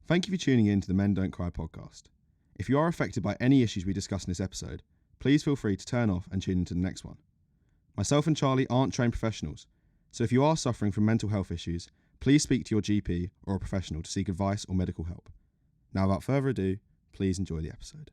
Thank you for tuning in to the Men Don't Cry podcast. If you are affected by any issues we discuss in this episode, please feel free to turn off and tune into the next one. Myself and Charlie aren't trained professionals, so if you are suffering from mental health issues, please speak to your GP or a professional to seek advice or medical help. Now, without further ado, please enjoy the episode.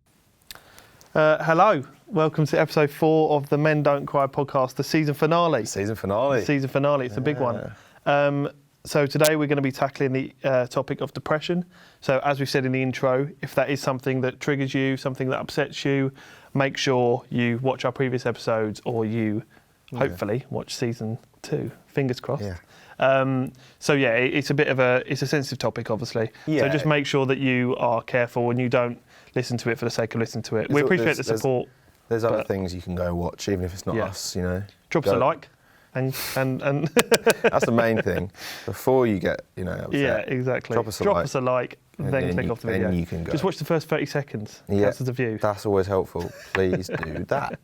Hello, welcome to episode 4 of the Men Don't Cry podcast, the season finale. It's a big one. So today we're going to be tackling the topic of depression. So as we said in the intro, if that is something that triggers you, something that upsets you, make sure you watch our previous episodes or you hopefully watch season 2. Fingers crossed. Yeah. It's a bit of it's a sensitive topic, obviously. Yeah. So just make sure that you are careful and you don't listen to it for the sake of listening to it. We appreciate the support. There's other things you can go watch, even if it's not us, you know. Drop us a like. And that's the main thing. Before you get, upset. Yeah, exactly. Drop us a like, then click off the video. Then you can go. Just watch the first 30 seconds. Yeah, that's the view. That's always helpful. Please do that.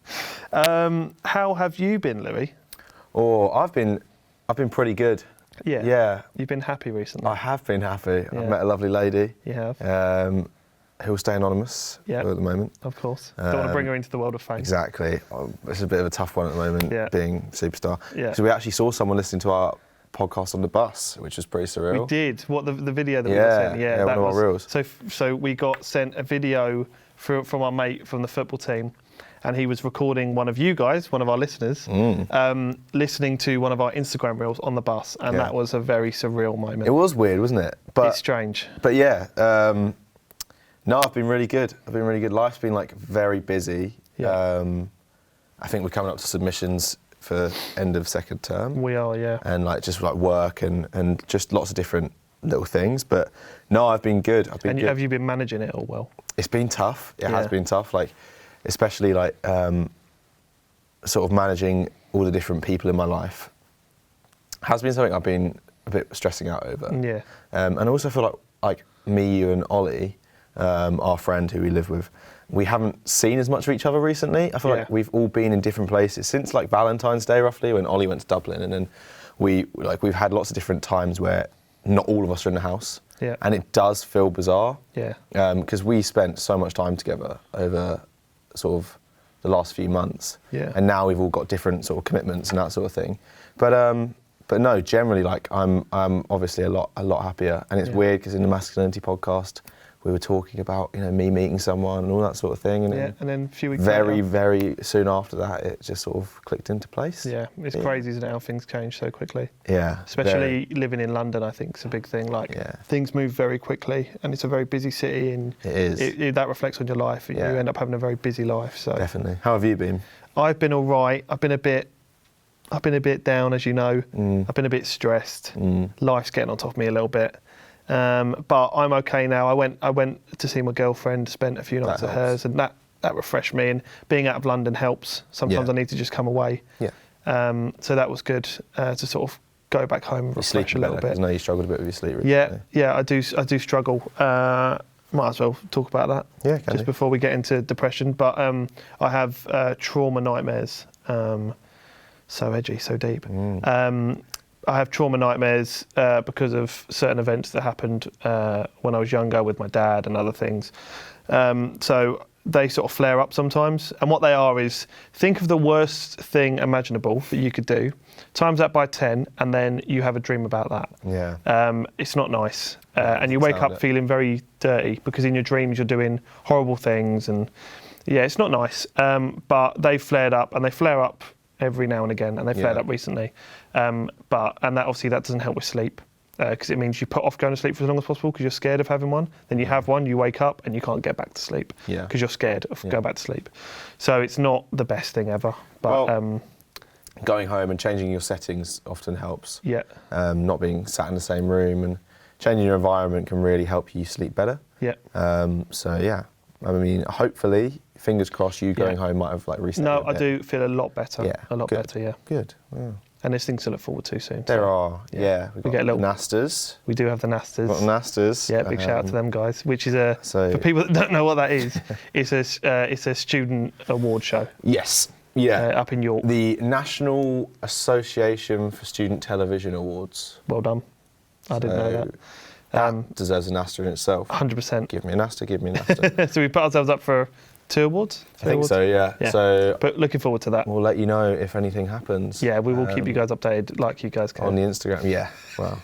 How have you been, Louis? Oh, I've been pretty good. Yeah. Yeah. You've been happy recently. I have been happy. Yeah. I've met a lovely lady. You have. Who'll stay anonymous at the moment. Of course. Don't want to bring her into the world of fame. Exactly. It's a bit of a tough one at the moment, being superstar. Yeah. So we actually saw someone listening to our podcast on the bus, which was pretty surreal. We did. What, the video that we got sent? Yeah, one of our reels. So we got sent a video from our mate from the football team, and he was recording one of you guys, one of our listeners, listening to one of our Instagram reels on the bus, and that was a very surreal moment. It was weird, wasn't it? But it's strange. But yeah. No, I've been really good. Life's been very busy. Yeah. I think we're coming up to submissions for end of second term. We are, yeah. And just work and just lots of different little things. But no, I've been good. Have you been managing it all well? It's been tough. It has been tough. Especially sort of managing all the different people in my life has been something I've been a bit stressing out over. Yeah. And I also feel like me, you and Ollie, our friend who we live with, we haven't seen as much of each other recently. I feel like we've all been in different places since Valentine's Day roughly, when Ollie went to Dublin, and then we've had lots of different times where not all of us are in the house. Yeah. And it does feel bizarre. Yeah. Because we spent so much time together over sort of the last few months. Yeah. And now we've all got different sort of commitments and that sort of thing. But no, generally I'm obviously a lot happier. And it's weird because in the masculinity podcast we were talking about me meeting someone and all that sort of thing, and then a few weeks very later, very soon after that it just sort of clicked into place. Yeah, it's crazy, isn't it, how things change so quickly? Yeah, especially living in London, I think it's a big thing. Things move very quickly, and it's a very busy city, and it is. That reflects on your life, and you end up having a very busy life. So definitely. How have you been? I've been all right. I've been a bit down, as you know. I've been a bit stressed. Life's getting on top of me a little bit. But I'm okay now. I went to see my girlfriend, spent a few nights at hers, and that refreshed me. And being out of London helps. Sometimes I need to just come away. Yeah. So that was good to sort of go back home and refresh a little bit. I know you struggled a bit with your sleep recently. Yeah, I do struggle. Might as well talk about that. Yeah, just before we get into depression. But I have trauma nightmares. So edgy, so deep. I have trauma nightmares because of certain events that happened when I was younger with my dad and other things. So they sort of flare up sometimes. And what they are is, think of the worst thing imaginable that you could do, times that by 10, and then you have a dream about that. Yeah. It's not nice. And you wake up feeling very dirty because in your dreams you're doing horrible things. And yeah, it's not nice. But they've flared up, and they flare up every now and again, and they flared up recently. And that obviously that doesn't help with sleep, because it means you put off going to sleep for as long as possible because you're scared of having one. Then you have one, you wake up and you can't get back to sleep because you're scared of going back to sleep. So it's not the best thing ever. But going home and changing your settings often helps. Yeah. Not being sat in the same room and changing your environment can really help you sleep better. Yeah. So yeah, I mean, hopefully, fingers crossed, you going home might have reset. No, I do feel a lot better. Yeah, a lot better. Yeah. Good. Wow. And there's things to look forward to soon. There are. Yeah. We get a little Nastas. We do have the Nastas. Got Nastas. Yeah, big shout out to them guys. Which is for people that don't know what that is, it's a student award show. Yes. Yeah. Up in York. The National Association for Student Television Awards. Well done. I didn't know that. That deserves an Asta in itself. 100%. Give me an Asta, give me an Asta. So we put ourselves up for 2 awards? I think so, yeah. So but looking forward to that. We'll let you know if anything happens. Yeah, we will keep you guys updated like you guys can. On the Instagram, yeah. Well,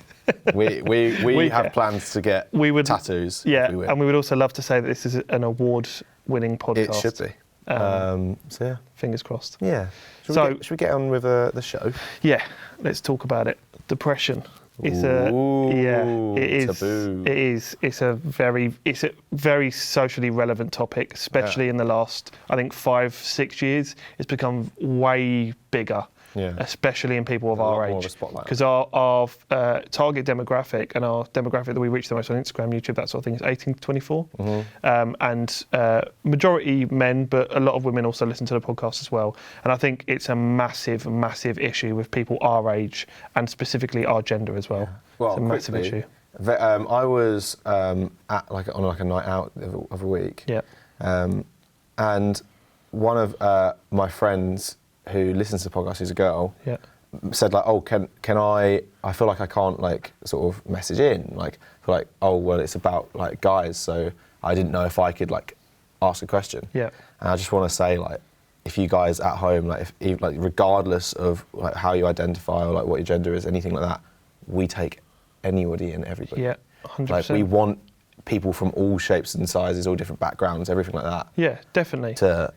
we have plans to get tattoos. Yeah, and we would also love to say that this is an award-winning podcast. It should be. So yeah. Fingers crossed. Yeah. Should we get on with the show? Yeah, let's talk about it. Depression. It's taboo. It is. It's a very socially relevant topic, especially in the last, I think, 5-6 years. It's become way bigger. Yeah. Especially in people of our age, because our target demographic and our demographic that we reach the most on Instagram, YouTube, that sort of thing, is 18 to 24, and majority men, but a lot of women also listen to the podcast as well. And I think it's a massive, massive issue with people our age and specifically our gender as well. Well, it's a massive issue. I was on a night out the other week, and one of my friends who listens to the podcast, who's a girl, said like, oh, can I feel like I can't like sort of message in, like, feel like, oh, well, it's about like guys, so I didn't know if I could like ask a question. Yeah. And I just want to say, like, if you guys at home, like, if like regardless of like how you identify or like what your gender is, anything like that, we take anybody and everybody. Yeah, 100%. Like, we want people from all shapes and sizes, all different backgrounds, everything like that. Yeah, definitely. To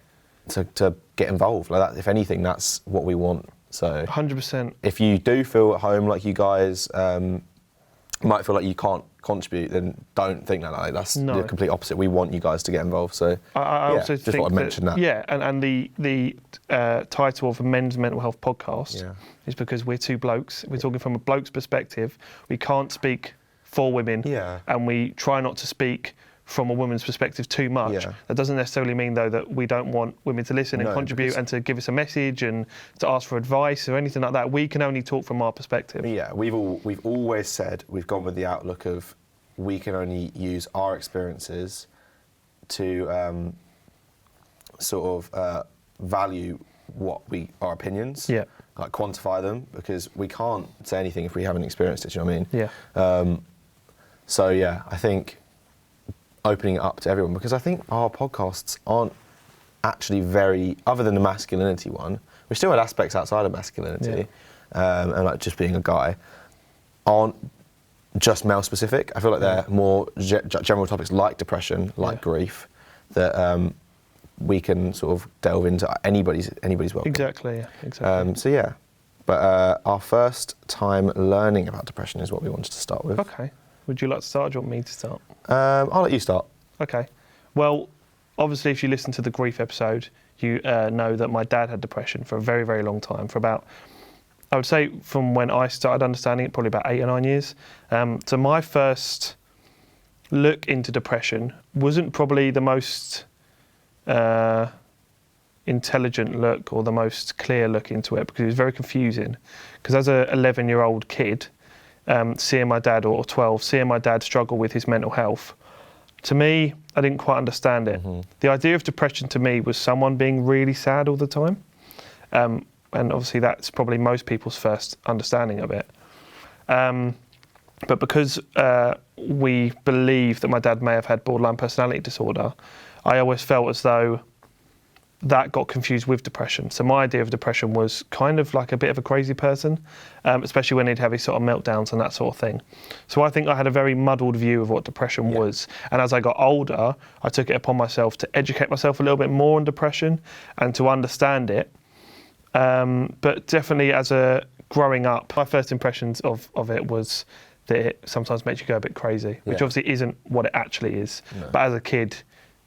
get involved like that. If anything, that's what we want. So 100%. If you do feel at home like you guys might feel like you can't contribute, then don't think that. Like, that's the complete opposite. We want you guys to get involved. So I also just thought I'd mention that. Yeah, and the title of a men's mental health podcast is because we're 2 blokes. We're talking from a bloke's perspective. We can't speak for women, and we try not to speak from a woman's perspective too much. That doesn't necessarily mean, though, that we don't want women to listen and contribute and to give us a message and to ask for advice or anything like that. We can only talk from our perspective. Yeah, we've always said, we've gone with the outlook of we can only use our experiences to sort of value our opinions, like quantify them, because we can't say anything if we haven't experienced it, do you know what I mean? So yeah, I think opening it up to everyone, because I think our podcasts aren't actually very, other than the masculinity one, we still had aspects outside of masculinity, and like just being a guy, aren't just male specific. I feel like they're more general topics like depression, like grief, that we can sort of delve into. Anybody's welcome. Exactly. So yeah, but our first time learning about depression is what we wanted to start with. Okay. Would you like to start, or do you want me to start? I'll let you start. Okay. Well, obviously, if you listen to the grief episode, you know that my dad had depression for a very, very long time, for about, I would say, from when I started understanding it, probably about 8 or 9 years. So my first look into depression wasn't probably the most intelligent look or the most clear look into it, because it was very confusing. Because as a 11-year-old kid, seeing my dad, or 12, seeing my dad struggle with his mental health, to me, I didn't quite understand it. The idea of depression to me was someone being really sad all the time. And obviously that's probably most people's first understanding of it. But because we believe that my dad may have had borderline personality disorder, I always felt as though that got confused with depression. So my idea of depression was kind of like a bit of a crazy person, especially when he'd have his sort of meltdowns and that sort of thing. So I think I had a very muddled view of what depression was. And as I got older, I took it upon myself to educate myself a little bit more on depression and to understand it. But definitely as a growing up, my first impressions of it was that it sometimes makes you go a bit crazy, which obviously isn't what it actually is. No. But as a kid,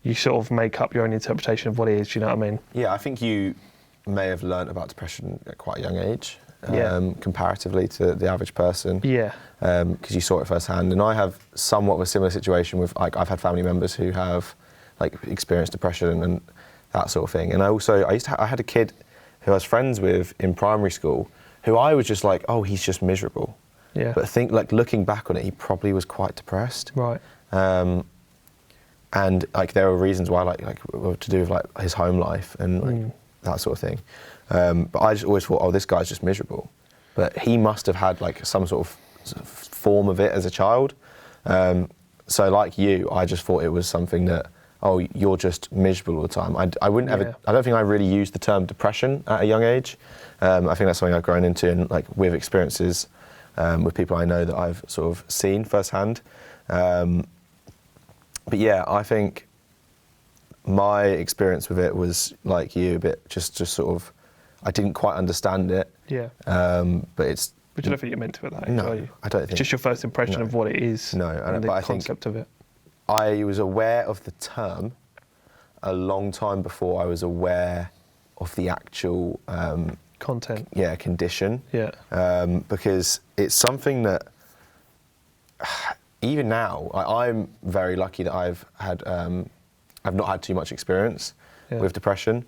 you sort of make up your own interpretation of what it is, do you know what I mean? Yeah, I think you may have learnt about depression at quite a young age, comparatively to the average person. Yeah. Because you saw it firsthand. And I have somewhat of a similar situation with, like, I've had family members who have, like, experienced depression and that sort of thing. And I had a kid who I was friends with in primary school who I was just like, oh, he's just miserable. Yeah. But I think, like, looking back on it, he probably was quite depressed. Right. And like there were reasons why, like to do with like his home life and like that sort of thing. But I just always thought, oh, this guy's just miserable. But he must have had like some sort of form of it as a child. So like you, I just thought it was something that, oh, you're just miserable all the time. I wouldn't have. I don't think I really used the term depression at a young age. I think that's something I've grown into, and like with experiences with people I know that I've sort of seen firsthand. But yeah, I think my experience with it was like you, a bit just sort of, I didn't quite understand it. Yeah. But it's. Which I don't think you're meant to at that age, no, are you? I don't think. It's just your first impression of what it is. No, and the concept of it. I was aware of the term a long time before I was aware of the actual content. Yeah, condition. Yeah. Because it's something that even now I'm very lucky that I've not had too much experience with depression.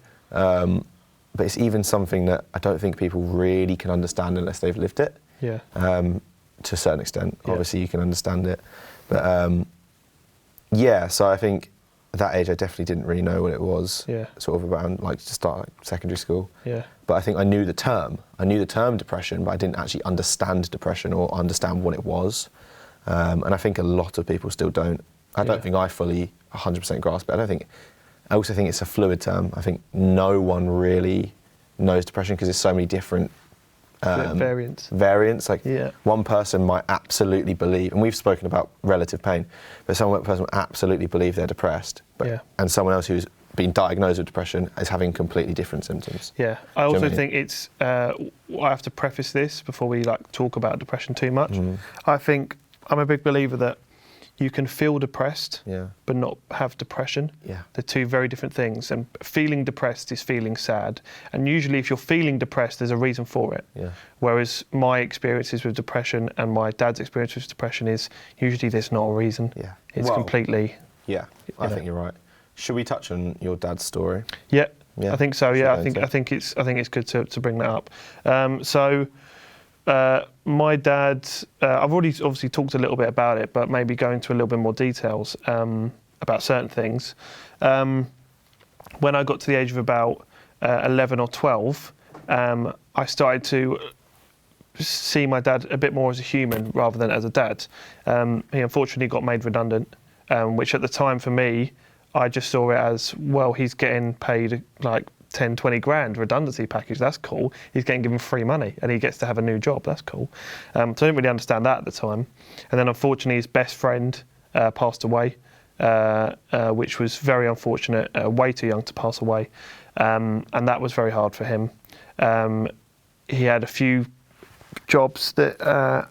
But it's even something that I don't think people really can understand unless they've lived it. Yeah. To a certain extent, obviously you can understand it, but yeah. So I think at that age I definitely didn't really know what it was. Yeah. Sort of around like to start like secondary school. Yeah. But I think I knew the term. I knew the term depression, but I didn't actually understand depression or understand what it was. And I think a lot of people still don't. I don't think I fully 100% grasp it. I also think it's a fluid term. I think no one really knows depression because there's so many different variants. Like one person might absolutely believe, and we've spoken about relative pain, but one person will absolutely believe they're depressed, and someone else who's been diagnosed with depression is having completely different symptoms. Yeah, I also think it's. I have to preface this before we talk about depression too much. I think I'm a big believer that you can feel depressed, but not have depression. Yeah. They're two very different things. And feeling depressed is feeling sad. And usually if you're feeling depressed, there's a reason for it. Yeah. Whereas my experiences with depression and my dad's experience with depression is usually there's not a reason. Yeah. It's completely... Yeah, I think you're right. Should we touch on your dad's story? Yeah, I think so. Yeah, I think it's good to bring that up. My dad, I've already obviously talked a little bit about it, but maybe go into a little bit more details about certain things. When I got to the age of about 11 or 12, I started to see my dad a bit more as a human rather than as a dad. He unfortunately got made redundant, which at the time for me, I just saw it as, well, he's getting paid like 10, 20 grand redundancy package, that's cool. He's getting given free money and he gets to have a new job, that's cool. So I didn't really understand that at the time. And then unfortunately his best friend passed away, which was very unfortunate, way too young to pass away. And that was very hard for him. He had a few jobs that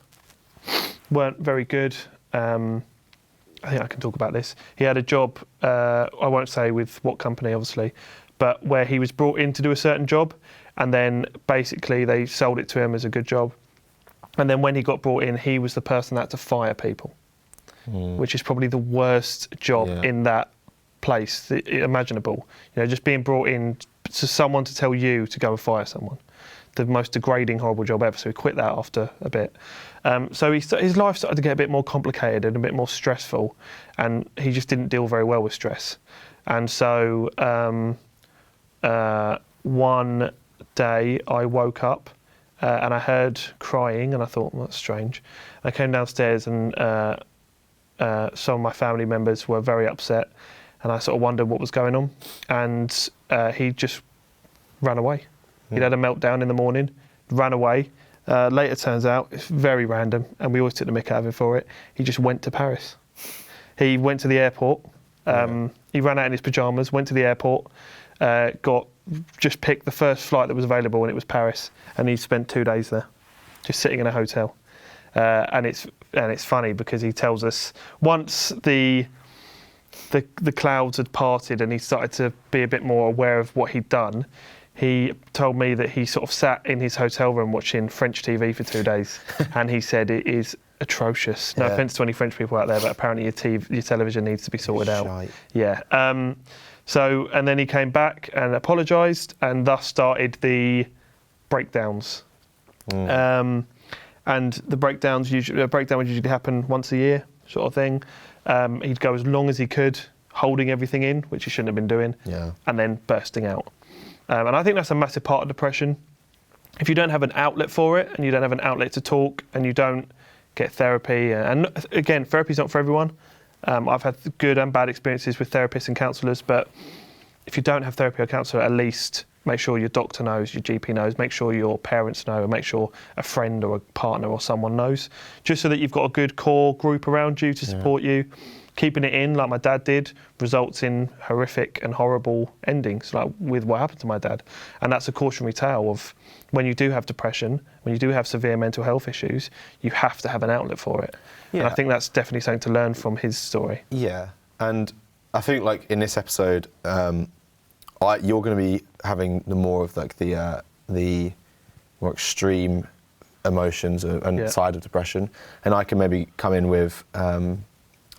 weren't very good. I think I can talk about this. He had a job, I won't say with what company obviously, but where he was brought in to do a certain job, and then basically they sold it to him as a good job. And then when he got brought in, he was the person that had to fire people, which is probably the worst job in that place imaginable. You know, just being brought in to someone to tell you to go and fire someone. The most degrading, horrible job ever. So he quit that after a bit. So his life started to get a bit more complicated and a bit more stressful, and he just didn't deal very well with stress. And so one day I woke up and I heard crying, and I thought, well, that's strange. I came downstairs and some of my family members were very upset, and I sort of wondered what was going on. And he just ran away. He'd had a meltdown in the morning, ran away. Later turns out it's very random, and we always took the mick out of him for it. He just went to Paris. He went to the airport. He ran out in his pyjamas, went to the airport, just picked the first flight that was available, and it was Paris. And he spent 2 days there, just sitting in a hotel. And it's funny because he tells us once the clouds had parted and he started to be a bit more aware of what he'd done, he told me that he sort of sat in his hotel room watching French TV for 2 days, and he said it is atrocious. No offence to any French people out there, but apparently your television needs to be sorted out. Yeah. So, and then he came back and apologised, and thus started the breakdowns. And the breakdown would usually happen once a year, sort of thing. He'd go as long as he could, holding everything in, which he shouldn't have been doing, and then bursting out. And I think that's a massive part of depression. If you don't have an outlet for it, and you don't have an outlet to talk, and you don't get therapy. And again, therapy's not for everyone. I've had good and bad experiences with therapists and counsellors, but if you don't have therapy or counsellor, at least make sure your doctor knows, your GP knows, make sure your parents know, and make sure a friend or a partner or someone knows, just so that you've got a good core group around you to support you. Keeping it in, like my dad did, results in horrific and horrible endings, like with what happened to my dad. And that's a cautionary tale of when you do have depression, when you do have severe mental health issues, you have to have an outlet for it. Yeah. And I think that's definitely something to learn from his story. Yeah, and I think like in this episode, you're going to be having the more of like the more extreme emotions and side of depression, and I can maybe come in with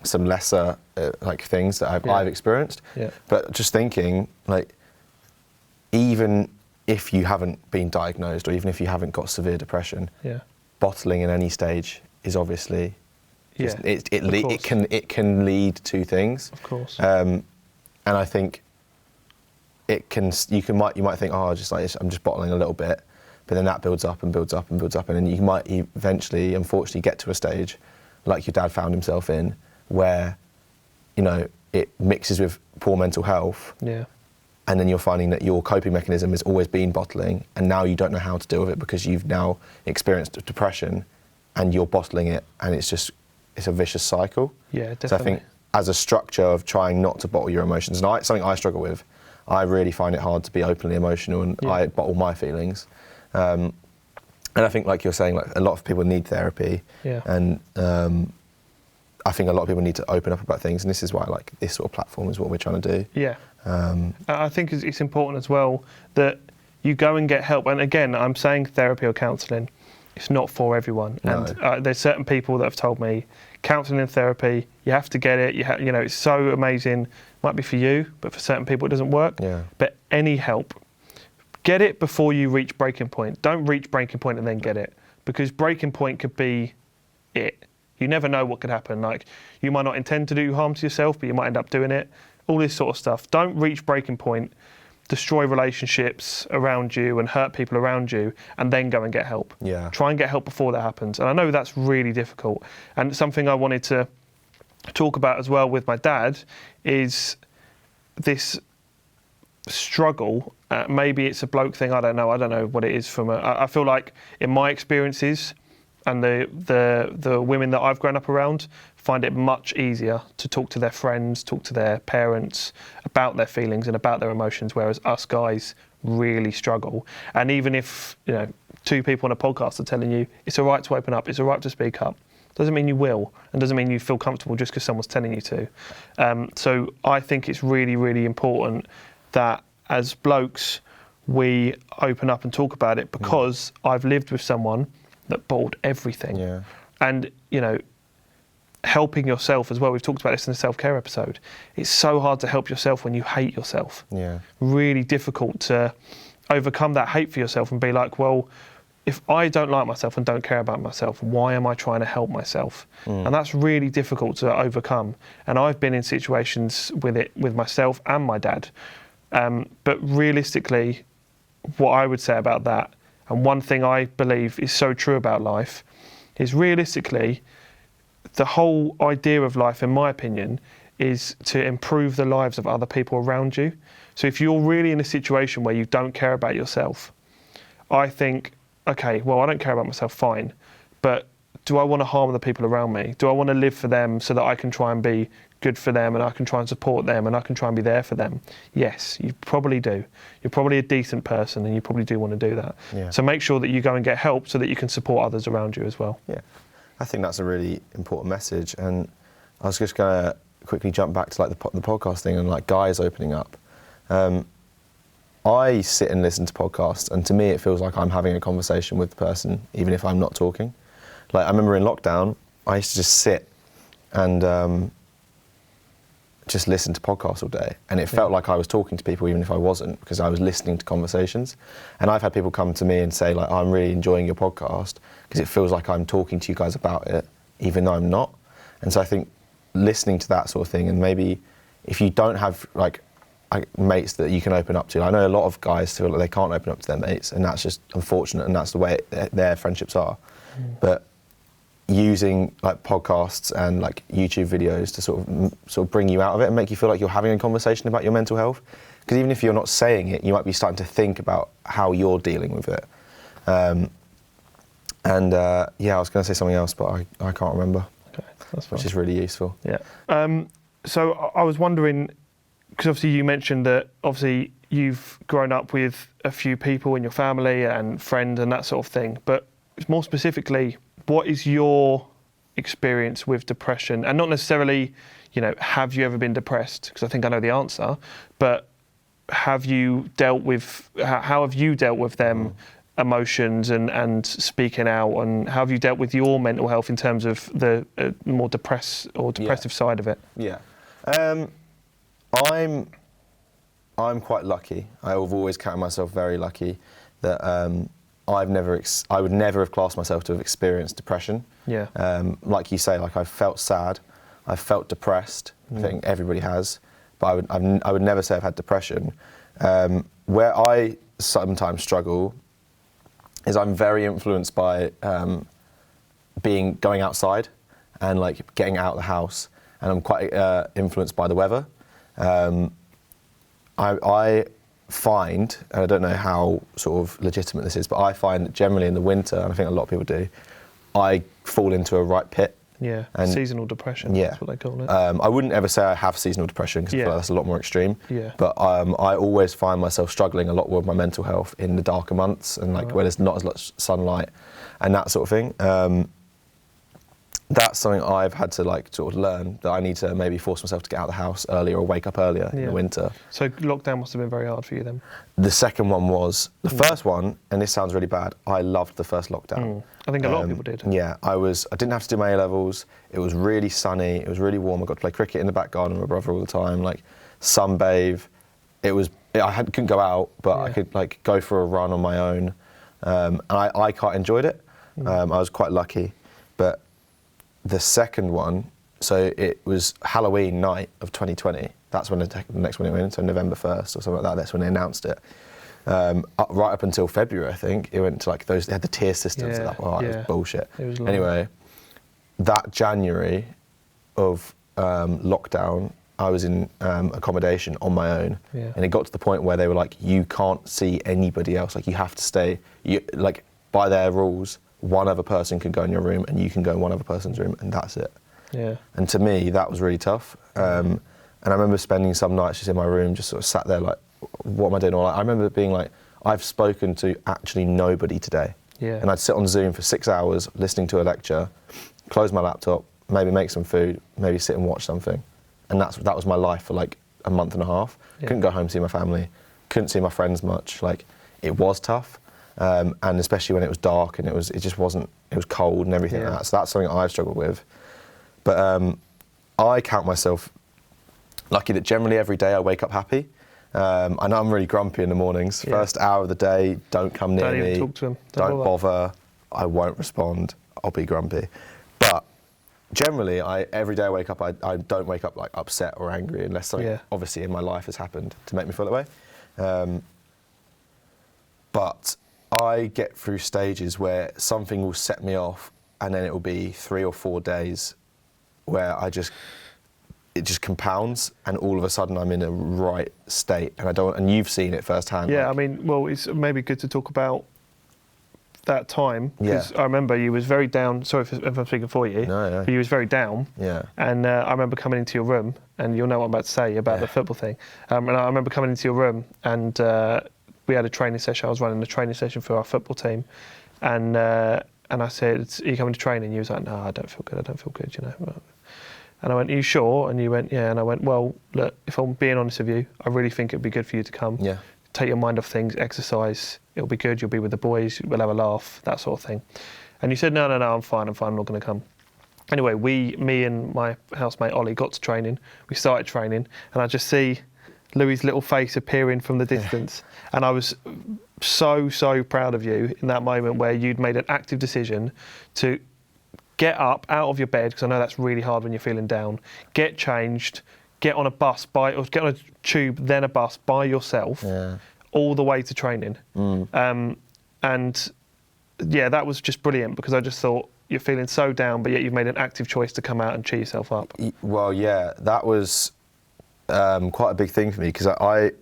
some lesser like things that I've experienced. Yeah. But just thinking, like, even if you haven't been diagnosed or even if you haven't got severe depression, bottling in any stage is obviously it can lead to things. Of course. And I think you might think, oh, I'm just bottling a little bit, but then that builds up and builds up and builds up, and then you might eventually, unfortunately, get to a stage like your dad found himself in, where, you know, it mixes with poor mental health, and then you're finding that your coping mechanism has always been bottling, and now you don't know how to deal with it because you've now experienced depression, and you're bottling it, and it's a vicious cycle. Yeah, definitely. So I think as a structure of trying not to bottle your emotions, and something I struggle with, I really find it hard to be openly emotional, and I bottle my feelings. And I think, like you're saying, like a lot of people need therapy, and I think a lot of people need to open up about things, and this is why like this sort of platform is what we're trying to do. Yeah. I think it's important as well that you go and get help. And again, I'm saying therapy or counselling, it's not for everyone. No. And there's certain people that have told me counselling and therapy, you have to get it. You know, it's so amazing. Might be for you, but for certain people it doesn't work. Yeah. But any help, get it before you reach breaking point. Don't reach breaking point and then get it, because breaking point could be it. You never know what could happen. Like, you might not intend to do harm to yourself, but you might end up doing it. All this sort of stuff. Don't reach breaking point, destroy relationships around you and hurt people around you, and then go and get help. Yeah. Try and get help before that happens. And I know that's really difficult. And something I wanted to talk about as well with my dad is this struggle. Maybe it's a bloke thing. I don't know what it is from I feel like in my experiences, and the women that I've grown up around find it much easier to talk to their friends, talk to their parents about their feelings and about their emotions, whereas us guys really struggle. And even if, you know, two people on a podcast are telling you it's all right to open up, it's all right to speak up, doesn't mean you will, and doesn't mean you feel comfortable just because someone's telling you to. So I think it's really, really important that as blokes we open up and talk about it, because I've lived with someone that bottled everything. Yeah. And, you know, helping yourself as well. We've talked about this in the self-care episode. It's so hard to help yourself when you hate yourself. Yeah. Really difficult to overcome that hate for yourself and be like, well, if I don't like myself and don't care about myself, why am I trying to help myself? And that's really difficult to overcome. And I've been in situations with it with myself and my dad. But realistically, what I would say about that, and one thing I believe is so true about life, is realistically, the whole idea of life, in my opinion, is to improve the lives of other people around you. So if you're really in a situation where you don't care about yourself, I think, okay, well, I don't care about myself, fine, but do I want to harm the people around me? Do I want to live for them so that I can try and be good for them and I can try and support them and I can try and be there for them? Yes, you probably do. You're probably a decent person and you probably do want to do that. Yeah. So make sure that you go and get help so that you can support others around you as well. Yeah, I think that's a really important message. And I was just going to quickly jump back to like the podcast thing and like guys opening up. I sit and listen to podcasts, and to me it feels like I'm having a conversation with the person, even if I'm not talking. Like I remember in lockdown, I used to just sit and just listen to podcasts all day, and it felt like I was talking to people even if I wasn't, because I was listening to conversations. And I've had people come to me and say like, oh, I'm really enjoying your podcast because it feels like I'm talking to you guys about it even though I'm not. And so I think listening to that sort of thing, and maybe if you don't have like mates that you can open up to, I know a lot of guys feel like they can't open up to their mates, and that's just unfortunate, and that's the way their friendships are. But using like podcasts and like YouTube videos to sort of bring you out of it and make you feel like you're having a conversation about your mental health. Because even if you're not saying it, you might be starting to think about how you're dealing with it. I was going to say something else, but I can't remember. Okay, that's fine. Which is really useful. Yeah. So I was wondering, because obviously you mentioned that obviously you've grown up with a few people in your family and friends and that sort of thing, but more specifically, what is your experience with depression? And not necessarily, have you ever been depressed? Because I think I know the answer, but have you dealt with, how have you dealt with them emotions and speaking out, and how have you dealt with your mental health in terms of the more depressive side of it? Yeah. I'm quite lucky. I've always counted myself very lucky that I would never have classed myself to have experienced depression. Yeah. Like you say, like I've felt sad, I've felt depressed. I think everybody has, but I would never say I've had depression. Where I sometimes struggle is I'm very influenced by going outside and like getting out of the house, and I'm quite influenced by the weather. I find, and I don't know how sort of legitimate this is, but I find that generally in the winter, and I think a lot of people do, I fall into a right pit. Yeah, and seasonal depression, that's what they call it. I wouldn't ever say I have seasonal depression, because I feel like that's a lot more extreme. Yeah. But I always find myself struggling a lot with my mental health in the darker months, and like where there's not as much sunlight and that sort of thing. That's something I've had to like sort of learn, that I need to maybe force myself to get out of the house earlier or wake up earlier in the winter. So lockdown must have been very hard for you then? The second one was. The first one, and this sounds really bad, I loved the first lockdown. I think a lot of people did. Yeah, I didn't have to do my A-levels, it was really sunny, it was really warm, I got to play cricket in the back garden with my brother all the time, like sunbathe. Couldn't go out, but I could like go for a run on my own. And I quite enjoyed it. I was quite lucky. But the second one, so it was Halloween night of 2020. That's when the next one it went, so November 1st or something like that. That's when they announced it. Right up until February, I think, it went to like those, they had the tier systems. It was bullshit. It was anyway, that January of lockdown, I was in accommodation on my own. Yeah. And it got to the point where they were like, you can't see anybody else. Like, you have to stay, like, by their rules, one other person can go in your room and you can go in one other person's room, and that's it. Yeah. And to me, that was really tough. And I remember spending some nights just in my room, just sort of sat there like, what am I doing? Or like, I remember being like, I've spoken to actually nobody today. Yeah. And I'd sit on Zoom for 6 hours listening to a lecture, close my laptop, maybe make some food, maybe sit and watch something. And that was my life for like a month and a half. Yeah. Couldn't go home to see my family, couldn't see my friends much. Like, it was tough. And especially when it was dark and it was cold and everything like that. So that's something I've struggled with. But I count myself lucky that generally every day I wake up happy. I know I'm really grumpy in the mornings. Yeah. First hour of the day, don't come near me. Don't even talk to him. Don't bother. I won't respond. I'll be grumpy. But generally, every day I wake up, I don't wake up like upset or angry unless something obviously in my life has happened to make me feel that way. But I get through stages where something will set me off, and then it will be 3 or 4 days where it just compounds, and all of a sudden I'm in a right state, and you've seen it firsthand. Yeah, like, I mean, well, it's maybe good to talk about that time, because I remember you was very down. Sorry if I'm speaking for you. No. But you was very down. Yeah. And I remember coming into your room, and you'll know what I'm about to say about the football thing. And I remember coming into your room, and we had a training session. I was running a training session for our football team, and I said, "Are you coming to training?" You was like, "No, I don't feel good, you know." And I went, "Are you sure?" And you went, "Yeah." And I went, "Well, look, if I'm being honest with you, I really think it'd be good for you to come. Yeah. Take your mind off things, exercise. It'll be good. You'll be with the boys. We'll have a laugh, that sort of thing." And you said, "No, I'm fine. I'm not going to come." Anyway, me and my housemate Ollie got to training. We started training, and I just see Louis' little face appearing from the distance. And I was so proud of you in that moment where you'd made an active decision to get up out of your bed, because I know that's really hard when you're feeling down, get changed, get on a bus, or get on a tube, then a bus by yourself, all the way to training. And yeah, that was just brilliant, because I just thought, you're feeling so down, but yet you've made an active choice to come out and cheer yourself up. Well, yeah, that was quite a big thing for me, because I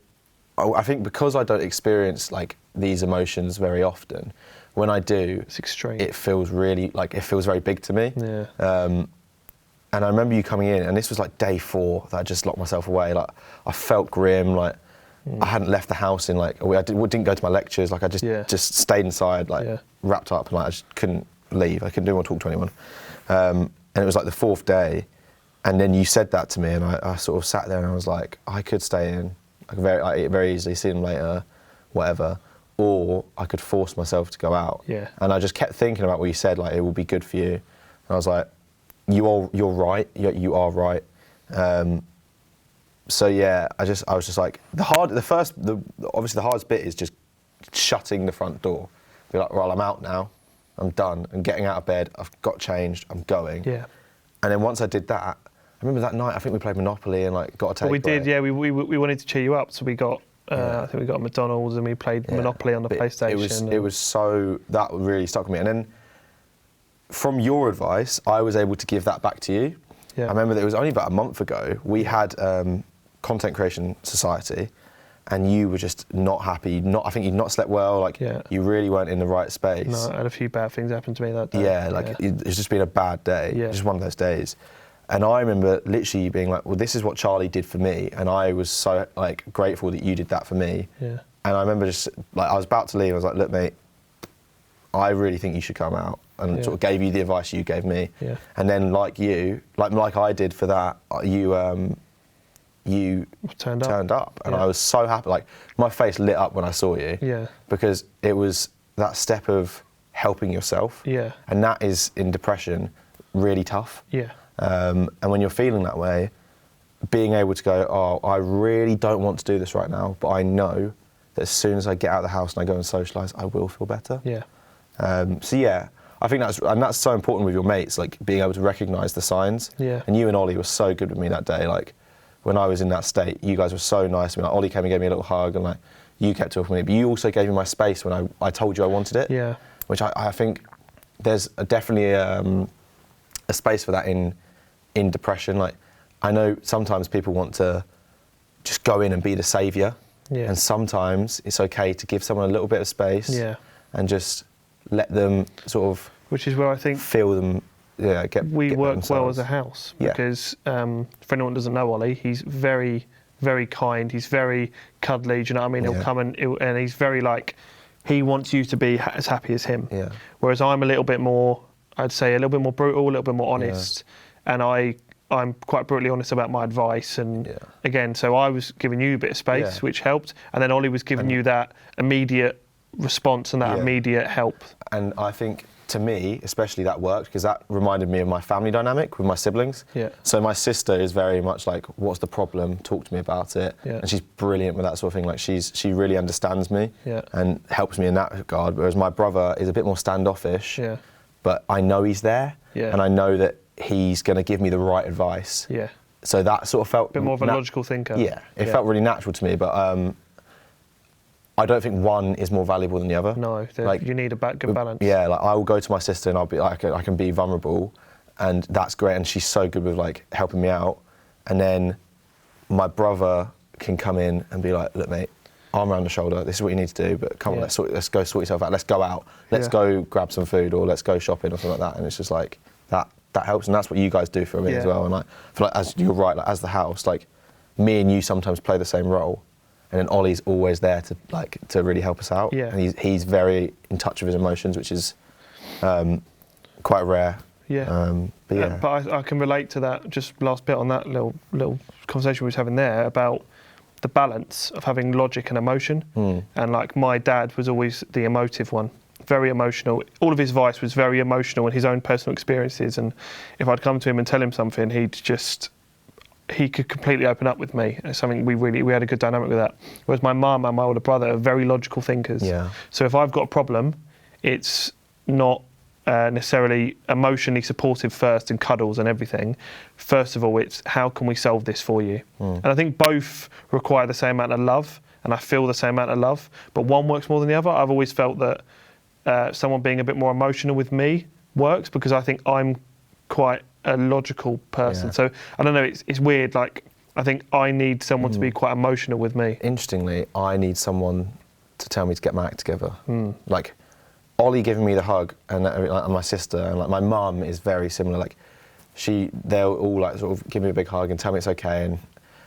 think because I don't experience like these emotions very often, when I do, It's extreme. it feels really like, it feels very big to me. Yeah. And I remember you coming in, and this was like day 4 that I just locked myself away. Like, I felt grim, like I hadn't left the house in like a week. I didn't go to my lectures. Like, I just stayed inside, like wrapped up, and like I just couldn't leave. I couldn't do or talk to anyone. And it was like the 4th day, and then you said that to me, and I sort of sat there and I was like, I could stay in, very easily, see them later, whatever, or I could force myself to go out. Yeah. And I just kept thinking about what you said, like it will be good for you. And I was like, you're right. You are right. So yeah, I was just like, obviously the hardest bit is just shutting the front door. Be like, well, I'm out now. I'm done. I'm getting out of bed. I've got changed. I'm going. Yeah. And then once I did that, I remember that night, I think we played Monopoly and like got a takeaway. Well, we did, yeah. We wanted to cheer you up, so we got. I think we got a McDonald's and we played Monopoly on the PlayStation. It was so, that really stuck with me. And then from your advice, I was able to give that back to you. Yeah. I remember that it was only about a month ago, we had Content Creation Society, and you were just not happy. I think you'd not slept well, like you really weren't in the right space. No, I had a few bad things happen to me that day. Yeah, it's just been a bad day, just one of those days. And I remember literally being like, well, this is what Charlie did for me, and I was so like grateful that you did that for me. Yeah. And I remember just like, I was about to leave, I was like, look mate, I really think you should come out, and sort of gave you the advice you gave me. Yeah. And then like I did for that, you turned up, and I was so happy. Like, my face lit up when I saw you. Yeah. Because it was that step of helping yourself. Yeah. And that is, in depression, really tough. Yeah. And when you're feeling that way, being able to go, oh, I really don't want to do this right now, but I know that as soon as I get out of the house and I go and socialise, I will feel better. Yeah. So yeah, I think that's so important with your mates, like being able to recognise the signs. Yeah. And you and Ollie were so good with me that day. Like, when I was in that state, you guys were so nice to me. Like, Ollie came and gave me a little hug, and like, you kept talking to me, but you also gave me my space when I told you I wanted it. Yeah. Which I think there's definitely a space for that in depression. Like, I know sometimes people want to just go in and be the saviour. Yeah. And sometimes it's okay to give someone a little bit of space. Yeah. And just let them sort of. Which is where I think feel them. Yeah. We work themselves. well as a house because for anyone who doesn't know Ollie, he's very, very kind. He's very cuddly. Do you know what I mean? He'll come and he's very like, he wants you to be as happy as him. Yeah. Whereas I'm a little bit more, I'd say a little bit more brutal, a little bit more honest, and I'm quite brutally honest about my advice. And again, so I was giving you a bit of space, which helped, and then Ollie was giving you that immediate response and that immediate help. And I think, to me, especially, that worked because that reminded me of my family dynamic with my siblings. Yeah. So my sister is very much like, what's the problem? Talk to me about it. Yeah. And she's brilliant with that sort of thing. Like, she really understands me and helps me in that regard. Whereas my brother is a bit more standoffish. Yeah. But I know he's there. Yeah. And I know that he's going to give me the right advice. Yeah. So that sort of felt... A bit more of a logical thinker. Yeah. It felt really natural to me, but... I don't think one is more valuable than the other. No, like, you need a good balance. Yeah, like, I will go to my sister and I'll be like, I can be vulnerable, and that's great, and she's so good with like helping me out. And then my brother can come in and be like, look mate, arm around the shoulder, this is what you need to do, but come on, let's go sort yourself out, let's go out, let's go grab some food, or let's go shopping or something like that. And it's just like, that helps, and that's what you guys do for me as well. And like, I feel like, as you're right, like, as the house, like, me and you sometimes play the same role. And then Ollie's always there to really help us out. Yeah. And he's very in touch with his emotions, which is quite rare. Yeah. But I can relate to that. Just last bit on that little conversation we was having there about the balance of having logic and emotion. And like, my dad was always the emotive one, very emotional. All of his advice was very emotional and his own personal experiences. And if I'd come to him and tell him something, he could completely open up with me. It's something we had a good dynamic with that. Whereas my mum and my older brother are very logical thinkers. Yeah. So if I've got a problem, it's not necessarily emotionally supportive first and cuddles and everything. First of all, it's how can we solve this for you? And I think both require the same amount of love, and I feel the same amount of love, but one works more than the other. I've always felt that someone being a bit more emotional with me works, because I think I'm quite a logical person. Yeah. So I don't know, it's weird. Like, I think I need someone to be quite emotional with me. Interestingly, I need someone to tell me to get my act together. Like, Ollie giving me the hug, and my sister, and like my mum is very similar. Like, they'll all like sort of give me a big hug and tell me it's okay.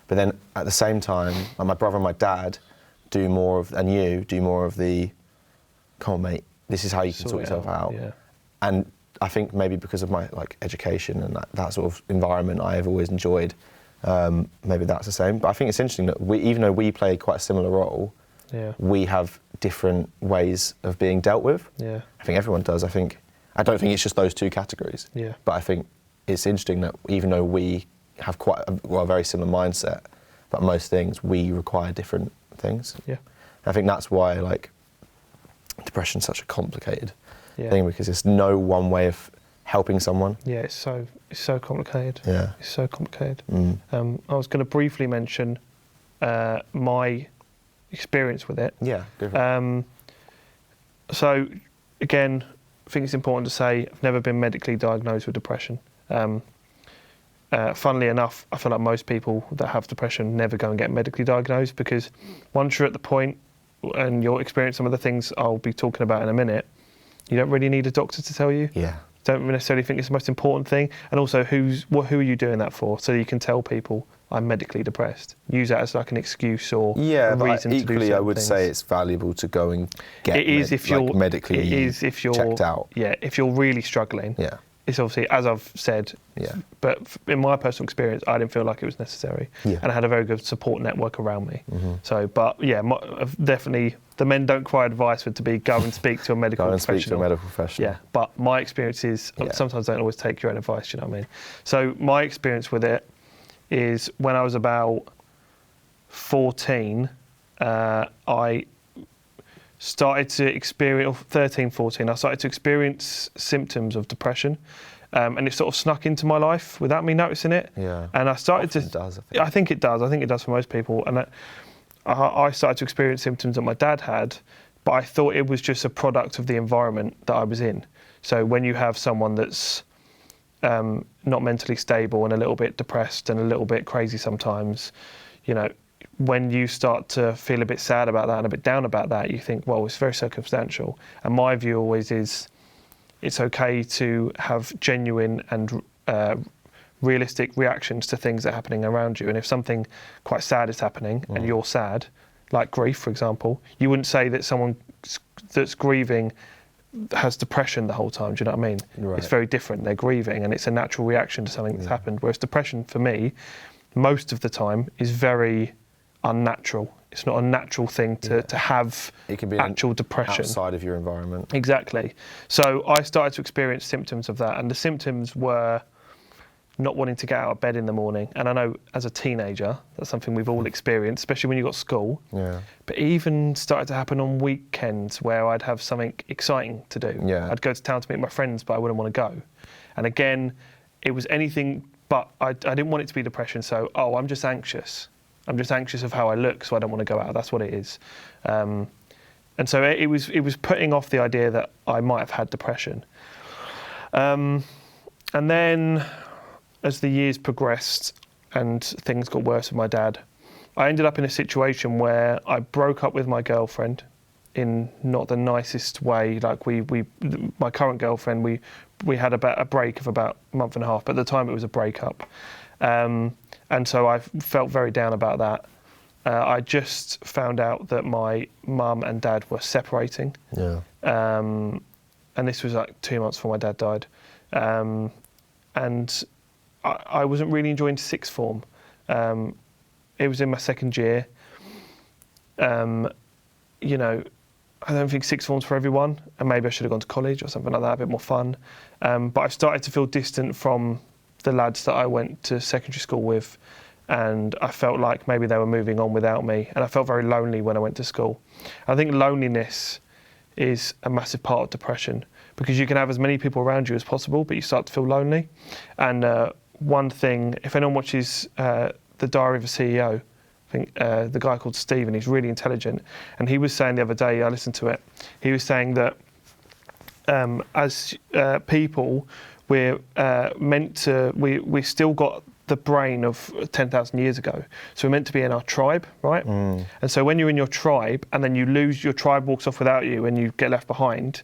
But then at the same time, like my brother and my dad do more of the, come on mate, this is how you can sort yourself out. Yeah. And I think maybe because of my like education and that sort of environment I have always enjoyed, maybe that's the same. But I think it's interesting that even though we play quite a similar role, we have different ways of being dealt with. Yeah. I think everyone does. I don't think it's just those two categories. Yeah. But I think it's interesting that even though we have quite a very similar mindset, but most things we require different things. Yeah. I think that's why like depression's such a complicated thing, because there's no one way of helping someone. Yeah, it's so complicated. Yeah. It's so complicated. I was going to briefly mention my experience with it. Yeah, go for it. So, again, I think it's important to say I've never been medically diagnosed with depression. Funnily enough, I feel like most people that have depression never go and get medically diagnosed, because once you're at the point and you're experiencing some of the things I'll be talking about in a minute, you don't really need a doctor to tell you. Yeah. Don't necessarily think it's the most important thing. And also, who are you doing that for? So you can tell people I'm medically depressed. Use that as like an excuse or a reason to do equally, I would things. say it's valuable to go and get medically checked out. Yeah, if you're really struggling. Yeah. It's obviously, as I've said, but in my personal experience, I didn't feel like it was necessary. Yeah. And I had a very good support network around me. So, but yeah, definitely the men don't cry advice would to be go and speak to a medical professional. Speak to a medical professional. Yeah, but my experience is sometimes don't always take your own advice, you know what I mean? So my experience with it is when I was about 14, I started to experience, 13, 14, I started to experience symptoms of depression. And it sort of snuck into my life without me noticing it. Yeah. And I started Often to... does, I think it does. I think it does for most people. And I started to experience symptoms that my dad had, but I thought it was just a product of the environment that I was in. So when you have someone that's not mentally stable and a little bit depressed and a little bit crazy sometimes, you know, when you start to feel a bit sad about that and a bit down about that, you think, well, it's very circumstantial. And my view always is it's okay to have genuine and realistic reactions to things that are happening around you. And if something quite sad is happening and you're sad, like grief, for example, you wouldn't say that someone that's grieving has depression the whole time. Do you know what I mean? Right. It's very different. They're grieving and it's a natural reaction to something that's happened. Whereas depression, for me, most of the time is very unnatural. It's not a natural thing to have it can be actual depression. Outside of your environment. Exactly. So I started to experience symptoms of that, and the symptoms were not wanting to get out of bed in the morning. And I know as a teenager, that's something we've all experienced, especially when you've got school. Yeah. But it even started to happen on weekends where I'd have something exciting to do. Yeah. I'd go to town to meet my friends, but I wouldn't want to go. And again, it was anything but, I didn't want it to be depression. So, I'm just anxious. I'm just anxious of how I look, so I don't want to go out. That's what it is. And so it was putting off the idea that I might have had depression. And then as the years progressed and things got worse with my dad, I ended up in a situation where I broke up with my girlfriend in not the nicest way. Like my current girlfriend, we had about a break of about a month and a half, but at the time it was a breakup. And so I felt very down about that. I just found out that my mum and dad were separating. Yeah. And this was like 2 months before my dad died. And I wasn't really enjoying sixth form. It was in my second year. You know, I don't think sixth form's for everyone, and maybe I should have gone to college or something like that, a bit more fun. But I started to feel distant from the lads that I went to secondary school with, and I felt like maybe they were moving on without me, and I felt very lonely when I went to school. I think loneliness is a massive part of depression, because you can have as many people around you as possible, but you start to feel lonely. And one thing, if anyone watches The Diary of a CEO, I think the guy called Stephen, he's really intelligent, and he was saying the other day, I listened to it, he was saying that as people, we're meant to. We still got the brain of 10,000 years ago. So we're meant to be in our tribe, right? And so when you're in your tribe and then you lose, your tribe walks off without you and you get left behind,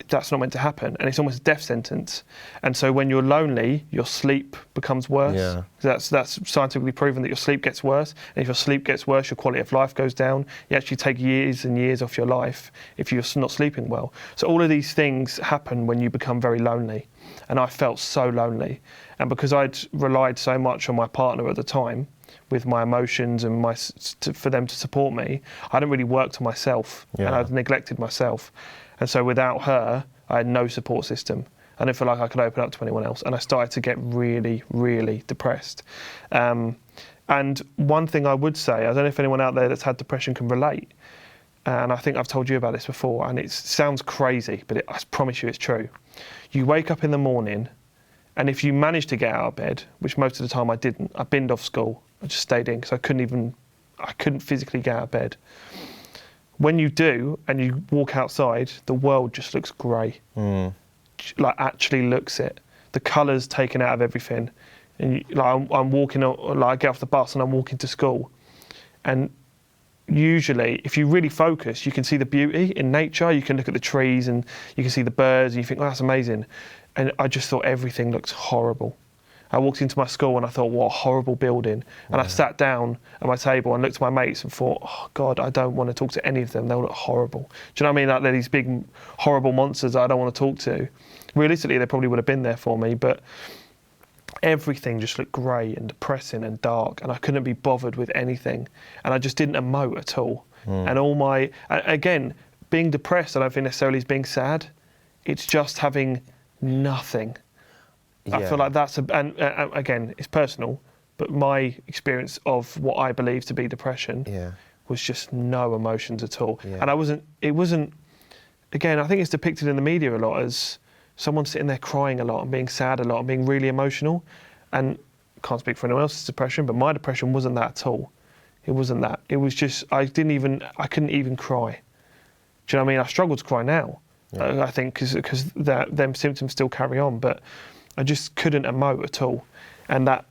that's not meant to happen. And it's almost a death sentence. And so when you're lonely, your sleep becomes worse. Yeah. That's scientifically proven that your sleep gets worse. And if your sleep gets worse, your quality of life goes down. You actually take years and years off your life if you're not sleeping well. So all of these things happen when you become very lonely. And I felt so lonely. And because I'd relied so much on my partner at the time, with my emotions and for them to support me, I hadn't really worked on myself, and I'd neglected myself. And so without her, I had no support system. I didn't feel like I could open up to anyone else. And I started to get really, really depressed. And one thing I would say, I don't know if anyone out there that's had depression can relate, and I think I've told you about this before, and it sounds crazy, but I promise you it's true. You wake up in the morning, and if you manage to get out of bed, which most of the time I didn't, I binned off school. I just stayed in because I couldn't physically get out of bed. When you do, and you walk outside, the world just looks grey. Like actually looks it. The colour's taken out of everything. And I'm walking, I get off the bus and I'm walking to school. And usually, if you really focus, you can see the beauty in nature. You can look at the trees and you can see the birds and you think, oh, that's amazing. And I just thought everything looked horrible. I walked into my school and I thought, what a horrible building. And I sat down at my table and looked at my mates and thought, oh God, I don't want to talk to any of them. They all look horrible. Do you know what I mean? Like they're these big, horrible monsters that I don't want to talk to. Realistically, they probably would have been there for me, but everything just looked grey and depressing and dark, and I couldn't be bothered with anything. And I just didn't emote at all. And again, being depressed, I don't think necessarily is being sad. It's just having nothing. I feel like that's, and again, it's personal, but my experience of what I believe to be depression was just no emotions at all. And it wasn't, again, I think it's depicted in the media a lot as someone sitting there crying a lot and being sad a lot and being really emotional. And can't speak for anyone else's depression, but my depression wasn't that at all. It wasn't that. It was just, I couldn't even cry. Do you know what I mean? I struggle to cry now, I think, because them symptoms still carry on, but I just couldn't emote at all. And that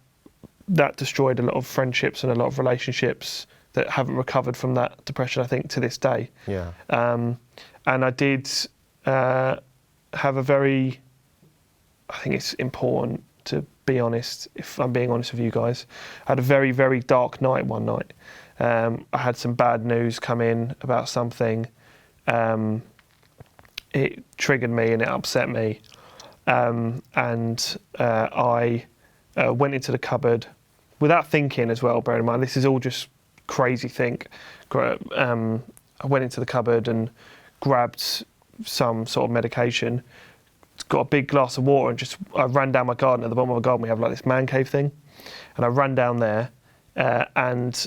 destroyed a lot of friendships and a lot of relationships that haven't recovered from that depression, I think, to this day. And I did have a very, I think it's important to be honest, if I'm being honest with you guys, I had a very, very dark night one night. I had some bad news come in about something. It triggered me and it upset me. I went into the cupboard without thinking as well, bear in mind, this is all just crazy think. I went into the cupboard and grabbed some sort of medication, got a big glass of water and I ran down my garden. At the bottom of the garden we have like this man cave thing. And I ran down there and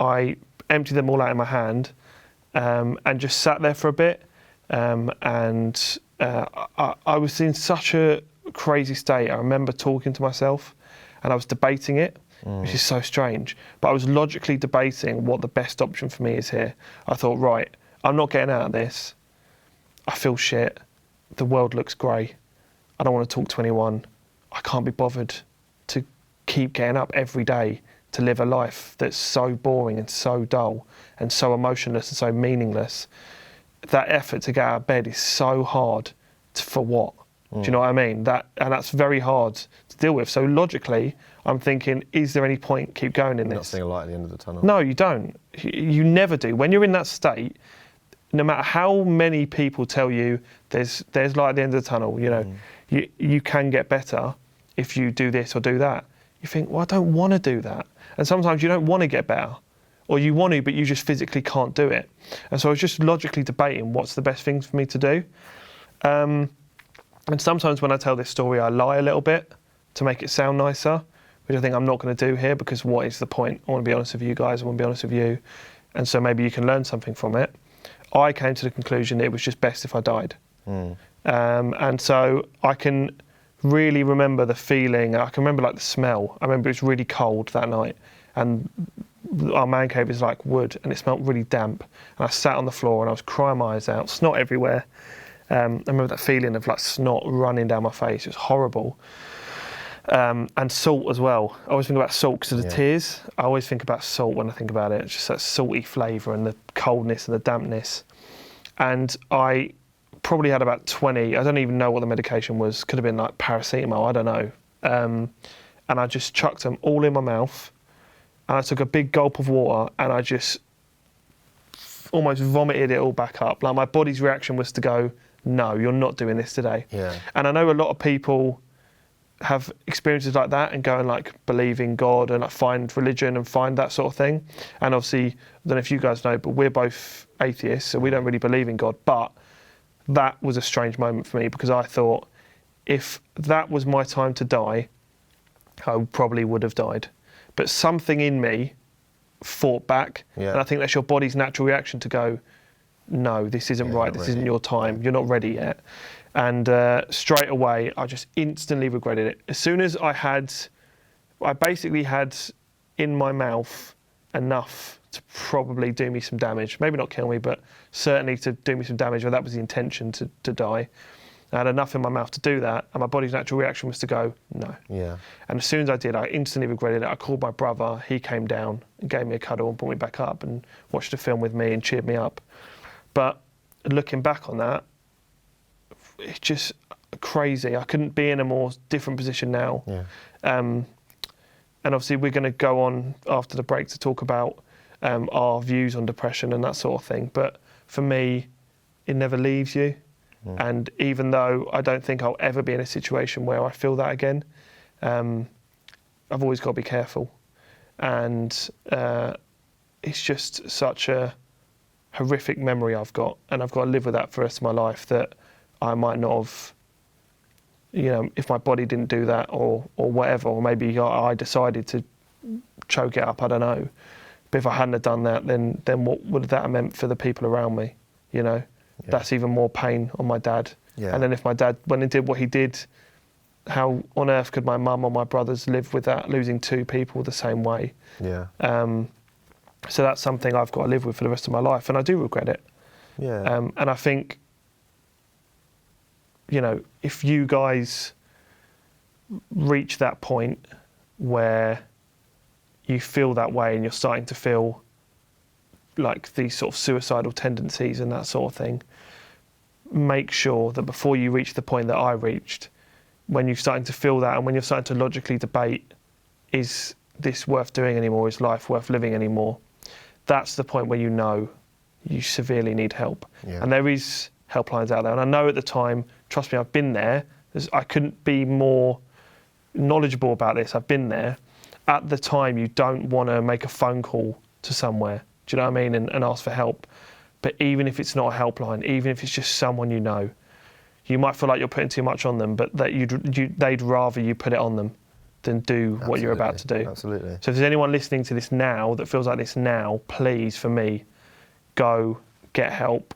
I emptied them all out in my hand and just sat there for a bit. I was in such a crazy state. I remember talking to myself and I was debating it, which is so strange. But I was logically debating what the best option for me is here. I thought, right, I'm not getting out of this. I feel shit. The world looks grey. I don't want to talk to anyone. I can't be bothered to keep getting up every day to live a life that's so boring and so dull and so emotionless and so meaningless. That effort to get out of bed is so hard for what? Do you know what I mean? And that's very hard to deal with. So logically, I'm thinking, is there any point keep going in this? You're not seeing a light at the end of the tunnel. No, you don't. You never do. When you're in that state, no matter how many people tell you there's light at the end of the tunnel, you know, you can get better if you do this or do that. You think, well, I don't want to do that. And sometimes you don't want to get better. Or you want to, but you just physically can't do it. And so I was just logically debating what's the best thing for me to do. And sometimes when I tell this story, I lie a little bit to make it sound nicer, which I think I'm not going to do here because what is the point? I want to be honest with you guys, I want to be honest with you. And so maybe you can learn something from it. I came to the conclusion that it was just best if I died. And so I can really remember the feeling, I can remember like the smell. I remember it was really cold that night and our man cave is like wood and it smelled really damp. And I sat on the floor and I was crying my eyes out, snot everywhere. I remember that feeling of like snot running down my face. It was horrible. And salt as well. I always think about salt because of the tears. I always think about salt when I think about it. It's just that salty flavour and the coldness and the dampness. And I probably had about 20, I don't even know what the medication was. Could have been like paracetamol, I don't know. And I just chucked them all in my mouth. And I took a big gulp of water and I just almost vomited it all back up. Like my body's reaction was to go, no, you're not doing this today. Yeah. And I know a lot of people have experiences like that and go and like believe in God and like find religion and find that sort of thing. And obviously, I don't know if you guys know, but we're both atheists, so we don't really believe in God. But that was a strange moment for me because I thought if that was my time to die, I probably would have died. But something in me fought back. Yeah. And I think that's your body's natural reaction to go, no, this isn't right, this isn't your time, you're not ready yet. And straight away, I just instantly regretted it. As soon as I basically had in my mouth enough to probably do me some damage. Maybe not kill me, but certainly to do me some damage, or that was the intention to die. I had enough in my mouth to do that, and my body's natural reaction was to go, no. Yeah. And as soon as I did, I instantly regretted it. I called my brother, he came down and gave me a cuddle and brought me back up and watched a film with me and cheered me up. But looking back on that, it's just crazy. I couldn't be in a more different position now. Yeah. And obviously we're going to go on after the break to talk about our views on depression and that sort of thing. But for me, it never leaves you. And even though I don't think I'll ever be in a situation where I feel that again, I've always got to be careful. And it's just such a horrific memory I've got, and I've got to live with that for the rest of my life, that I might not have, if my body didn't do that or whatever, or maybe I decided to choke it up, I don't know. But if I hadn't have done that, then what would that have meant for the people around me, Yeah. That's even more pain on my dad. Yeah. And then if my dad, when he did what he did, how on earth could my mum or my brothers live with that, losing two people the same way? Yeah. So that's something I've got to live with for the rest of my life, and I do regret it. Yeah. And I think, if you guys reach that point where you feel that way and you're starting to feel like these sort of suicidal tendencies and that sort of thing, make sure that before you reach the point that I reached, when you're starting to feel that and when you're starting to logically debate, is this worth doing anymore? Is life worth living anymore? That's the point where you severely need help. Yeah. And there is helplines out there. And I know at the time, trust me, I've been there. I couldn't be more knowledgeable about this. I've been there. At the time, you don't want to make a phone call to somewhere. Do you know what I mean? And ask for help. But even if it's not a helpline, even if it's just someone you might feel like you're putting too much on them, but that they'd rather you put it on them than do what you're about to do. Absolutely. So if there's anyone listening to this now that feels like this now, please, for me, go get help.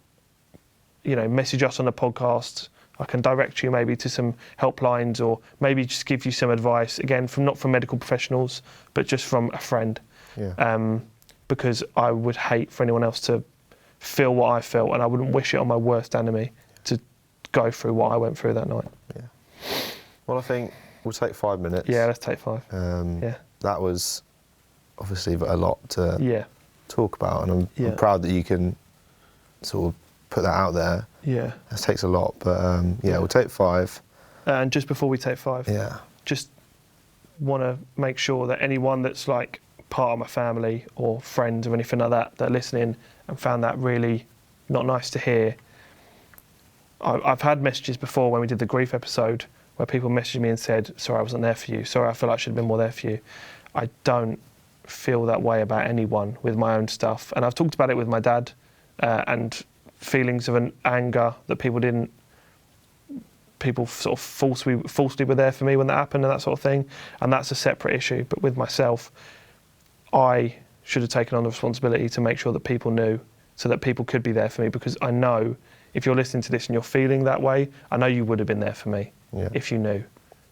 Message us on the podcast. I can direct you maybe to some helplines, or maybe just give you some advice, again, not from medical professionals, but just from a friend. Yeah. Because I would hate for anyone else to feel what I felt, and I wouldn't wish it on my worst enemy to go through what I went through that night. Yeah. Well, I think we'll take 5 minutes. Yeah, let's take 5. That was obviously a lot to talk about, and I'm proud that you can sort of put that out there. Yeah. That takes a lot, but we'll take 5. And just before we take 5, just want to make sure that anyone that's like part of my family or friends or anything like that are listening and found that really not nice to hear. I've had messages before when we did the grief episode where people messaged me and said, sorry, I wasn't there for you. Sorry, I feel like I should have been more there for you. I don't feel that way about anyone with my own stuff. And I've talked about it with my dad and feelings of an anger that people sort of falsely were there for me when that happened and that sort of thing. And that's a separate issue. But with myself, I should have taken on the responsibility to make sure that people knew, so that people could be there for me, because I know if you're listening to this and you're feeling that way, I know you would have been there for me if you knew,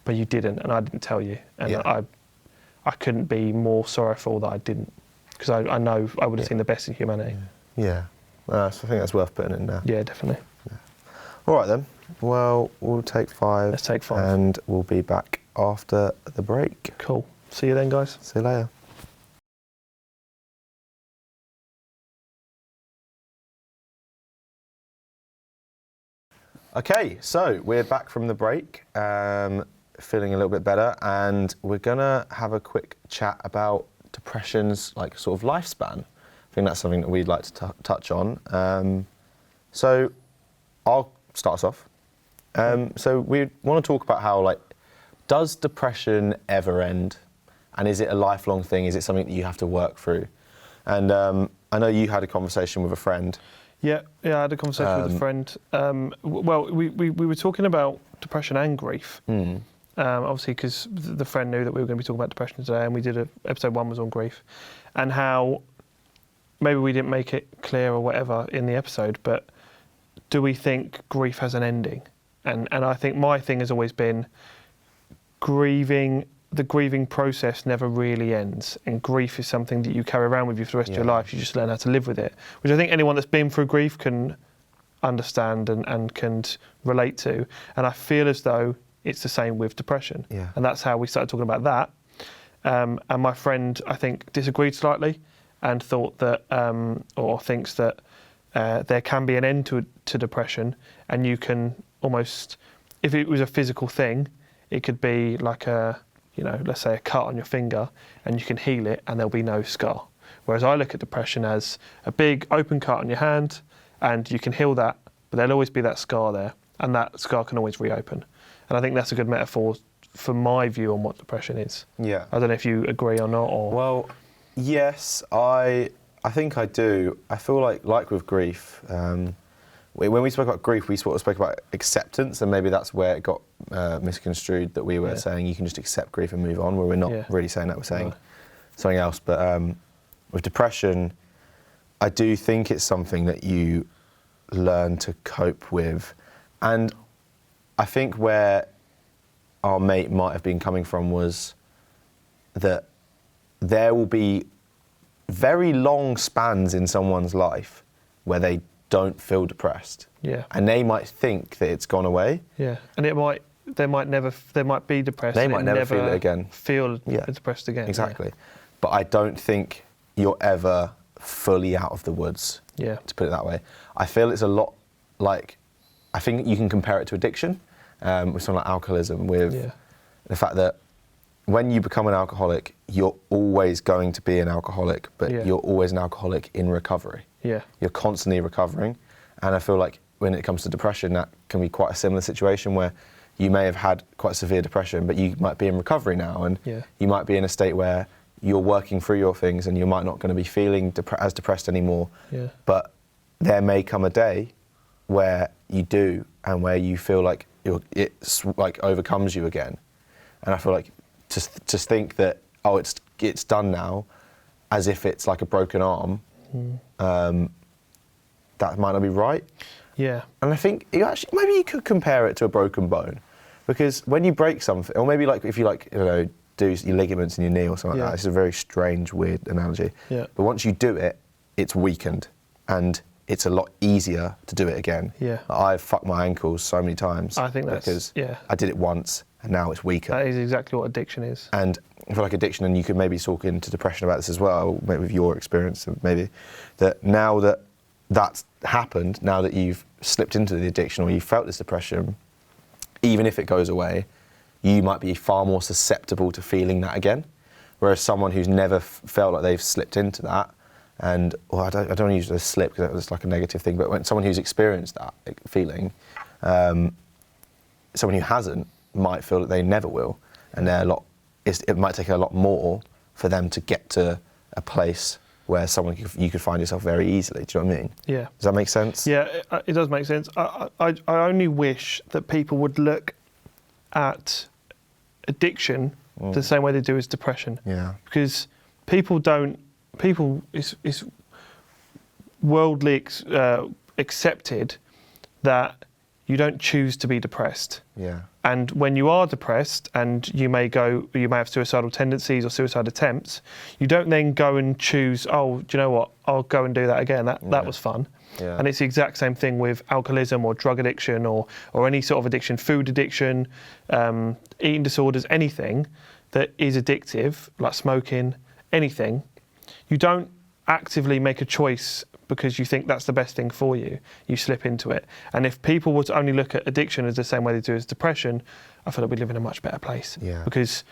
but you didn't, and I didn't tell you. And I couldn't be more sorrowful that I didn't, because I know I would have seen the best in humanity. Yeah. I think that's worth putting in there. Yeah, definitely. Yeah. All right then. Well, we'll take 5. Let's take 5. And we'll be back after the break. Cool. See you then, guys. See you later. Okay, so we're back from the break, feeling a little bit better, and we're gonna have a quick chat about depression's like sort of lifespan. I think that's something that we'd like to touch on. So I'll start us off. So we want to talk about how, like, does depression ever end? And is it a lifelong thing? Is it something that you have to work through? And I know you had a conversation with a friend. Yeah, I had a conversation with a friend. Well, we were talking about depression and grief. Obviously, because the friend knew that we were going to be talking about depression today, and we did episode 1 was on grief, and how maybe we didn't make it clear or whatever in the episode, but do we think grief has an ending? And I think my thing has always been the grieving process never really ends, and grief is something that you carry around with you for the rest of your life. You just learn how to live with it, which I think anyone that's been through grief can understand and can relate to. And I feel as though it's the same with depression. And that's how we started talking about that. And my friend, I think, disagreed slightly and thought that, or thinks that there can be an end to depression, and you can almost, if it was a physical thing, it could be like let's say a cut on your finger, and you can heal it and there'll be no scar. Whereas I look at depression as a big open cut on your hand, and you can heal that, but there'll always be that scar there, and that scar can always reopen. And I think that's a good metaphor for my view on what depression is. Yeah. I don't know if you agree or not. Or well, yes, I think I do. I feel like with grief, when we spoke about grief, we sort of spoke about acceptance, and maybe that's where it got misconstrued, that we were saying you can just accept grief and move on, where we're not really saying that, we're saying something else. But with depression, I do think it's something that you learn to cope with. And I think where our mate might have been coming from was that there will be very long spans in someone's life where they don't feel depressed. Yeah. And they might think that it's gone away. Yeah. And they might be depressed. They might never feel it again. Feel depressed again. Exactly. Yeah. But I don't think you're ever fully out of the woods. Yeah. To put it that way. I feel it's a lot like, I think you can compare it to addiction, with something like alcoholism, with the fact that when you become an alcoholic, you're always going to be an alcoholic, but you're always an alcoholic in recovery. Yeah. You're constantly recovering. And I feel like when it comes to depression, that can be quite a similar situation where you may have had quite severe depression, but you might be in recovery now, and you might be in a state where you're working through your things and you might not going to be feeling as depressed anymore. Yeah. But there may come a day where you do, and where you feel like it's like overcomes you again. And I feel like just think that, oh, it's done now, as if it's like a broken arm, that might not be right. Yeah. And I think maybe you could compare it to a broken bone, because when you break something, or maybe like if you do your ligaments in your knee or something like that, it's a very strange, weird analogy. Yeah. But once you do it, it's weakened, and it's a lot easier to do it again. Yeah. I've fucked my ankles so many times. I think that's because I did it once, and now it's weaker. That is exactly what addiction is. And I feel like addiction, and you could maybe talk into depression about this as well, maybe with your experience, maybe, that now that that's happened, now that you've slipped into the addiction or you felt this depression, even if it goes away, you might be far more susceptible to feeling that again. Whereas someone who's never felt like they've slipped into that, and I don't want to use the slip because it's like a negative thing, but when someone who's experienced that feeling, someone who hasn't might feel that they never will, and it might take a lot more for them to get to a place where you could find yourself very easily. Do you know what I mean? Yeah. Does that make sense? Yeah, it does make sense. I only wish that people would look at addiction the same way they do as depression. Yeah. Because it's worldly accepted that you don't choose to be depressed. Yeah. And when you are depressed and you may have suicidal tendencies or suicide attempts, you don't then go and choose, oh, do you know what, I'll go and do that again. That was fun. Yeah. And it's the exact same thing with alcoholism or drug addiction or any sort of addiction, food addiction, eating disorders, anything that is addictive, like smoking, anything. You don't actively make a choice because you think that's the best thing for you. You slip into it. And if people were to only look at addiction as the same way they do as depression, I feel like we live in a much better place. Yeah. Because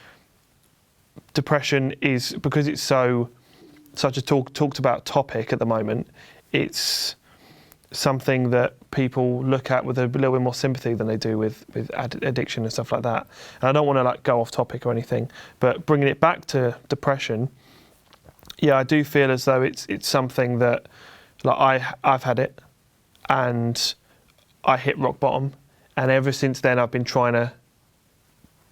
depression is, because it's such a talked about topic at the moment, it's something that people look at with a little bit more sympathy than they do with addiction and stuff like that. And I don't want to like go off topic or anything, but bringing it back to depression, yeah, I do feel as though it's something that, like I've had it, and I hit rock bottom, and ever since then I've been trying to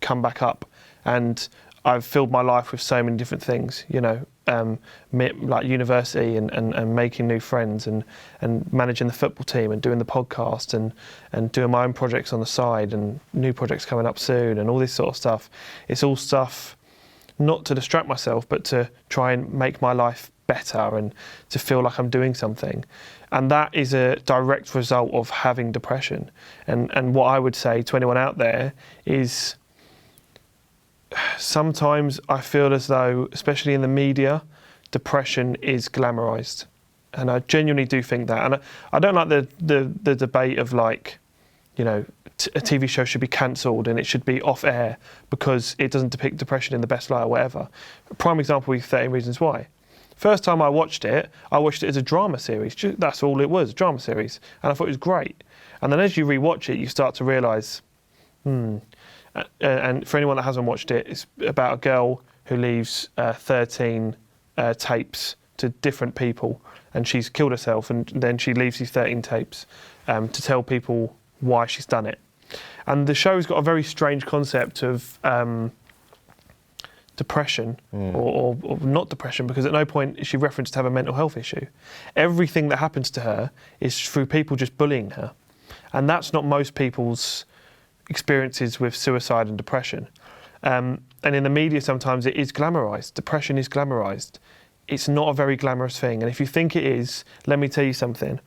come back up, and I've filled my life with so many different things, you know, like university and making new friends and managing the football team and doing the podcast and doing my own projects on the side and new projects coming up soon and all this sort of stuff. It's all stuff not to distract myself, but to try and make my life better and to feel like I'm doing something. And that is a direct result of having depression. And what I would say to anyone out there is sometimes I feel as though, especially in the media, depression is glamorised. And I genuinely do think that. And I don't like the debate of like, you know, a TV show should be cancelled and it should be off air because it doesn't depict depression in the best light or whatever. A prime example is 13 Reasons Why. First time I watched it as a drama series. That's all it was, a drama series. And I thought it was great. And then as you rewatch it, you start to realise, and for anyone that hasn't watched it, it's about a girl who leaves 13 tapes to different people, and she's killed herself, and then she leaves these 13 tapes to tell people why she's done it. And the show's got a very strange concept of depression, or not depression, because at no point is she referenced to have a mental health issue. Everything that happens to her is through people just bullying her. And that's not most people's experiences with suicide and depression. And in the media sometimes it is glamorised. Depression is glamorised. It's not a very glamorous thing. And if you think it is, let me tell you something.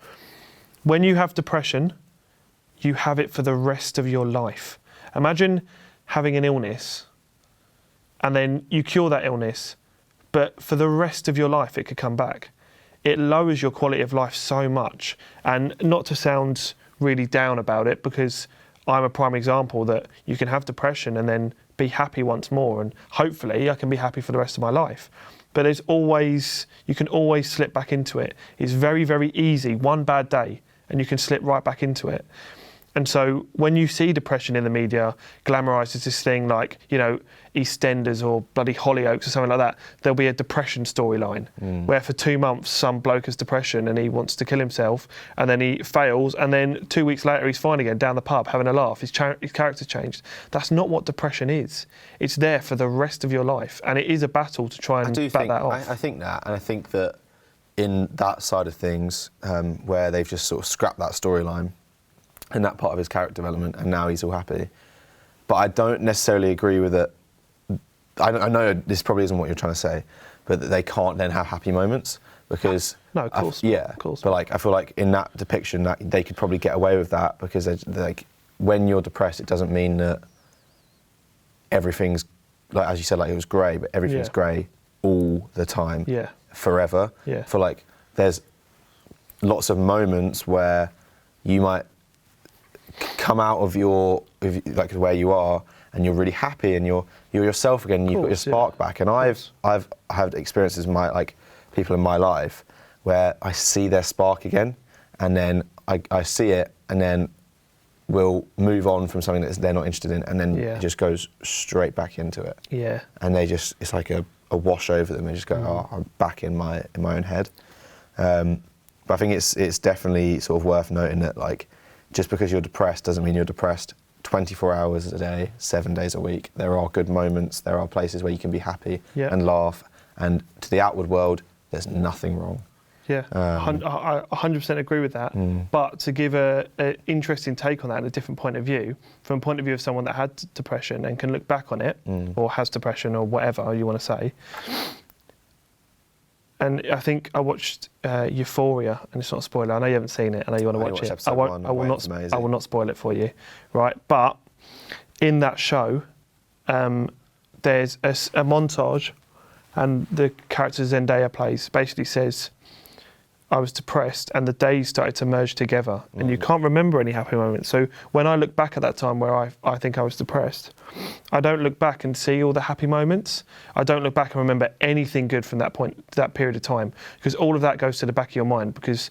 When you have depression, you have it for the rest of your life. Imagine having an illness and then you cure that illness, but for the rest of your life it could come back. It lowers your quality of life so much. And not to sound really down about it, because I'm a prime example that you can have depression and then be happy once more, and hopefully I can be happy for the rest of my life. But you can always slip back into it. It's very, very easy, one bad day, and you can slip right back into it. And so when you see depression in the media glamorised as this thing like, you know, EastEnders or bloody Hollyoaks or something like that, there'll be a depression storyline where for 2 months some bloke has depression and he wants to kill himself, and then he fails, and then 2 weeks later he's fine again down the pub having a laugh. His character's changed. That's not what depression is. It's there for the rest of your life, and it is a battle to try and back that off. I think that, and I think that in that side of things, where they've just sort of scrapped that storyline and that part of his character development, and now he's all happy. But I don't necessarily agree with it. I know this probably isn't what you're trying to say, but that they can't then have happy moments, because no, of course, of course. But like, I feel like in that depiction, that they could probably get away with that, because they're like, when you're depressed, it doesn't mean that everything's like, as you said, like it was grey, but everything's grey all the time, forever. Yeah. For like, there's lots of moments where you might come out of like where you are and you're really happy and you're yourself again, and you've got your spark back. And I've had experiences with people in my life where I see their spark again, and then I see it, and then we'll move on from something that they're not interested in, and then it just goes straight back into it. Yeah. And it's like a wash over them. They just go, oh, I'm back in my own head. But I think it's definitely sort of worth noting that, like, just because you're depressed doesn't mean you're depressed 24 hours a day, 7 days a week. There are good moments. There are places where you can be happy and laugh. And to the outward world, there's nothing wrong. Yeah, I 100% agree with that. But to give an interesting take on that and a different point of view, from a point of view of someone that had depression and can look back on it, or has depression or whatever you want to say. And I think I watched Euphoria, and it's not a spoiler. I know you haven't seen it. I know you want to watch it. I will not spoil it for you, right? But in that show, there's a montage, and the character Zendaya plays basically says, I was depressed and the days started to merge together and you can't remember any happy moments. So when I look back at that time where I think I was depressed, I don't look back and see all the happy moments. I don't look back and remember anything good from that that period of time, because all of that goes to the back of your mind, because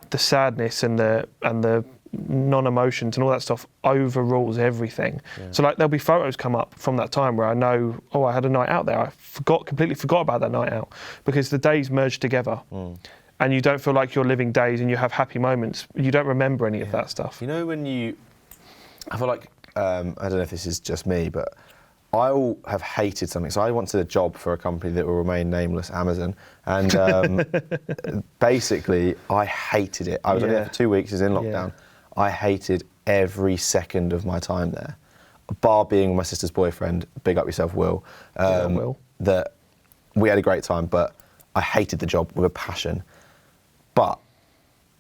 the sadness and the non-emotions and all that stuff overrules everything. Yeah. So like there'll be photos come up from that time where I know, I had a night out there. I completely forgot about that night out, because the days merge together. And you don't feel like you're living days and you have happy moments. You don't remember any of that stuff. You know, I feel like, I don't know if this is just me, but I have hated something. So I wanted a job for a company that will remain nameless, Amazon. And basically, I hated it. I was there for 2 weeks, it was in lockdown. I hated every second of my time there. Bar being my sister's boyfriend, big up yourself, Will. Will. That we had a great time, but I hated the job with a passion. But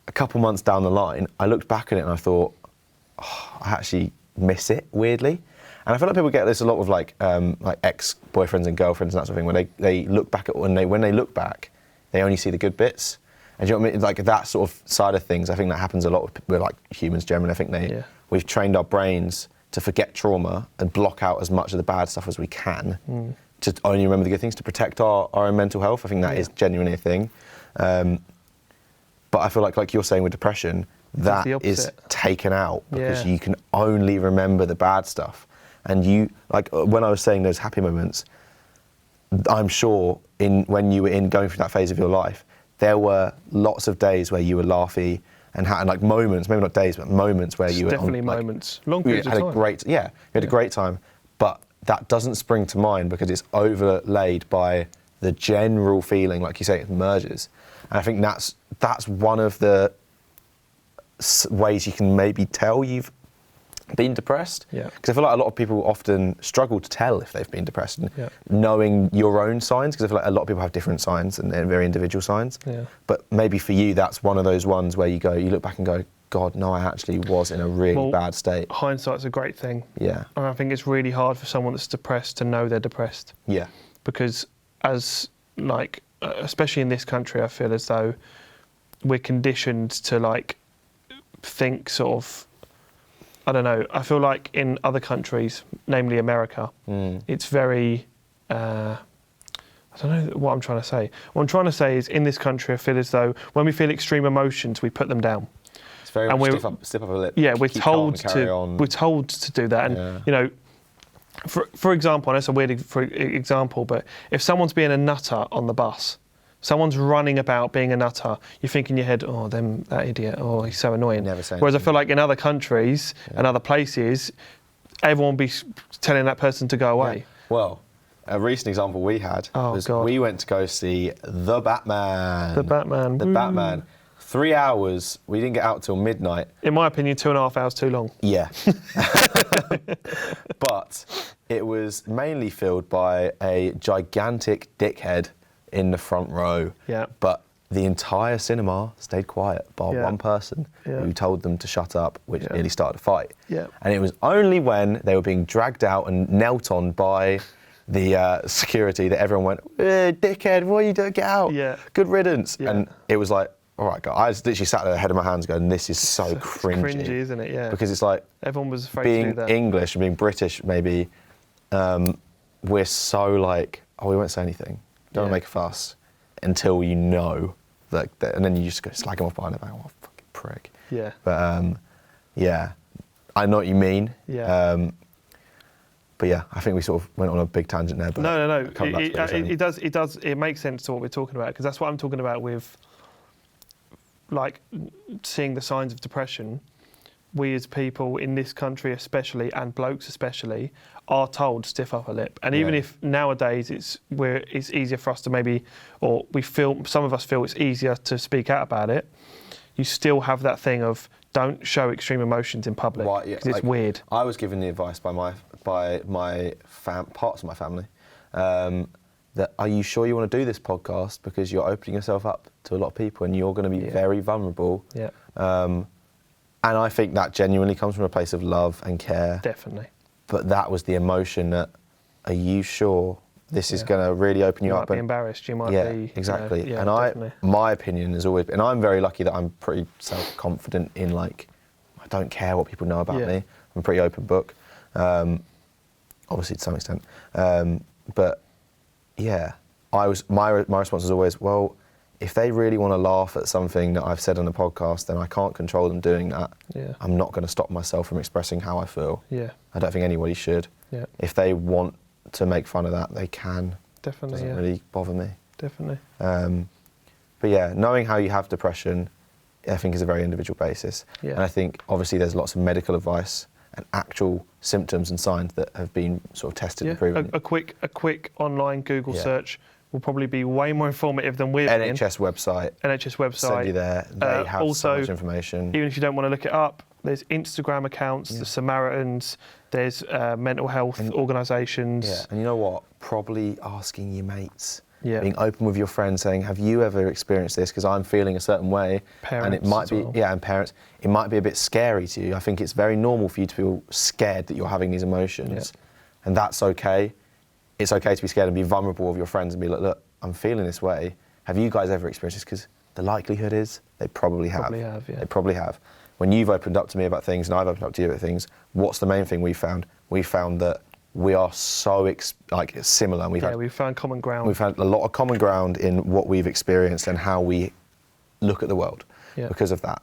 a couple months down the line, I looked back at it and I thought, I actually miss it, weirdly. And I feel like people get this a lot with like ex-boyfriends and girlfriends and that sort of thing, where they look back at, when they look back, they only see the good bits. And do you know what I mean? Like that sort of side of things, I think that happens a lot with like humans generally. I think we've trained our brains to forget trauma and block out as much of the bad stuff as we can, to only remember the good things, to protect our own mental health. I think that is genuinely a thing. But I feel like you're saying with depression, that is taken out because you can only remember the bad stuff. And you, like when I was saying those happy moments, I'm sure when you were going through that phase of your life, there were lots of days where you were laughy and had like moments, maybe not days, but moments where you were definitely moments, long periods of time. You had a great time, but that doesn't spring to mind because it's overlaid by the general feeling, like you say, it merges. And I think that's one of the ways you can maybe tell you've been depressed. Yeah. Because I feel like a lot of people often struggle to tell if they've been depressed, and knowing your own signs, because I feel like a lot of people have different signs and very individual signs. Yeah. But maybe for you, that's one of those ones where you look back and go, God, no, I actually was in a really bad state. Hindsight's a great thing. Yeah. And I think it's really hard for someone that's depressed to know they're depressed. Yeah. Because especially in this country, I feel as though we're conditioned to think sort of, I don't know, I feel like in other countries, namely America, it's very, I don't know what I'm trying to say. What I'm trying to say is in this country, I feel as though when we feel extreme emotions, we put them down. It's very much stiff up a lip. Yeah, we're told to do that. And, you know, for example, and it's a weird example, but if someone's being a nutter on the bus, someone's running about being a nutter, you think in your head, that idiot, he's so annoying. Whereas I feel like in other countries and other places, everyone will be telling that person to go away. Yeah. Well, a recent example we had was we went to go see The Batman. The Batman. 3 hours, we didn't get out till midnight. In my opinion, 2.5 hours too long. Yeah. But it was mainly filled by a gigantic dickhead in the front row. Yeah. But the entire cinema stayed quiet bar one person who told them to shut up, which nearly started a fight. Yeah. And it was only when they were being dragged out and knelt on by the security that everyone went, dickhead, why you don't get out? Yeah. Good riddance. Yeah. And it was like, all right, guys. I just literally sat there, head of my hands, going, "This is so cringy." It's cringy, isn't it? Yeah. Because it's like everyone was afraid being to do that. English and being British, maybe. We're so like, we won't say anything. Don't make a fuss until you know that, and then you just go slag them off behind their back. Oh, fucking prick. Yeah. But yeah, I know what you mean. Yeah. But yeah, I think we sort of went on a big tangent there. But no. It does. It makes sense to what we're talking about, because that's what I'm talking about with, like, seeing the signs of depression. we as people in this country especially, and blokes especially, are told stiff upper lip. And even if nowadays it's easier for us to maybe, or some of us feel it's easier to speak out about it, you still have that thing of don't show extreme emotions in public, because it's weird. I was given the advice by parts of my family that, are you sure you want to do this podcast, because you're opening yourself up to a lot of people and you're going to be very vulnerable. Yeah. And I think that genuinely comes from a place of love and care. Definitely. But that was the emotion that, are you sure this is going to really open you up? You might be embarrassed, you might be... Yeah, exactly. and definitely. My opinion has always been, and I'm very lucky that I'm pretty self-confident in, like, I don't care what people know about me. I'm a pretty open book, obviously to some extent. But yeah, my response was always, well, if they really want to laugh at something that I've said on the podcast, then I can't control them doing that. Yeah. I'm not going to stop myself from expressing how I feel. Yeah. I don't think anybody should. Yeah. If they want to make fun of that, they can. Definitely. Doesn't really bother me. Definitely. But yeah, knowing how you have depression, I think is a very individual basis. Yeah. And I think obviously there's lots of medical advice and actual symptoms and signs that have been sort of tested and proven. A quick online Google search will probably be way more informative than we're being. NHS website. Send you there. They have also, so much information. Even if you don't want to look it up, there's Instagram accounts, the Samaritans, there's mental health organisations. Yeah, and you know what? Probably asking your mates. Yeah. Being open with your friends, saying, have you ever experienced this? Because I'm feeling a certain way. Parents and it might be, well. and parents, it might be a bit scary to you. I think it's very normal for you to feel scared that you're having these emotions. Yeah. And that's okay. It's okay to be scared and be vulnerable with your friends and be like, look, I'm feeling this way. Have you guys ever experienced this? Because the likelihood is they probably have. They probably have. When you've opened up to me about things and I've opened up to you about things, what's the main thing we found? We found that we are so similar. And we've found common ground. We've had a lot of common ground in what we've experienced and how we look at the world because of that.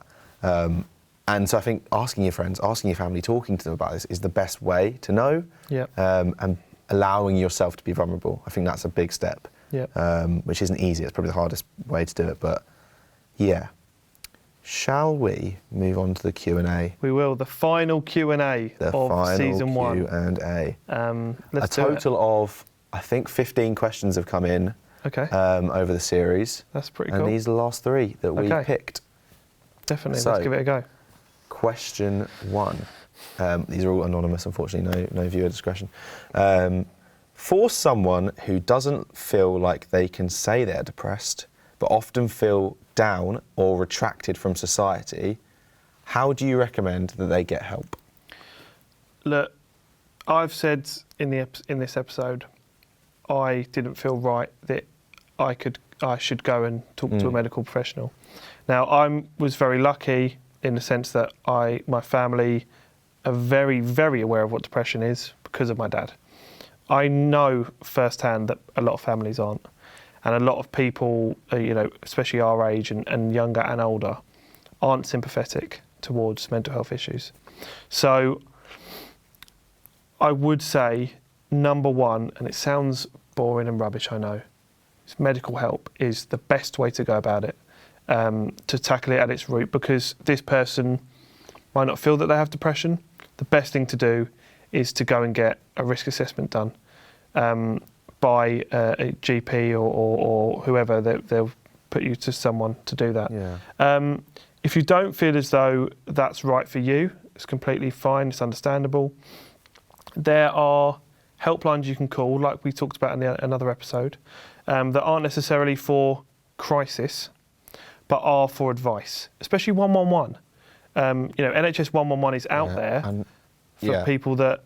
And so I think asking your friends, asking your family, talking to them about this is the best way to know. Yeah. And allowing yourself to be vulnerable. I think that's a big step. Yeah. Which isn't easy. It's probably the hardest way to do it. But yeah. Shall we move on to the Q&A? We will. The final Q&A of season 1. Q&A. Let's do it. A total of, I think, 15 questions have come in. Okay. Over the series. That's pretty cool. And these are the last 3 that we picked. Definitely. So, let's give it a go. Question 1. These are all anonymous, unfortunately. No viewer discretion. For someone who doesn't feel like they can say they're depressed, but often feel down or retracted from society, how do you recommend that they get help? Look, I've said in this episode, I didn't feel right that I should go and talk to a medical professional. Now, I was very lucky in the sense that my family are very, very aware of what depression is because of my dad. I know firsthand that a lot of families aren't. And a lot of people, especially our age and younger and older, aren't sympathetic towards mental health issues. So I would say, number 1, and it sounds boring and rubbish, I know, medical help is the best way to go about it, to tackle it at its root, because this person might not feel that they have depression. The best thing to do is to go and get a risk assessment done. By a GP or whoever, they'll put you to someone to do that. Yeah. If you don't feel as though that's right for you, it's completely fine, it's understandable. There are helplines you can call, like we talked about in another episode, that aren't necessarily for crisis, but are for advice, especially 111. NHS 111 is out there for people that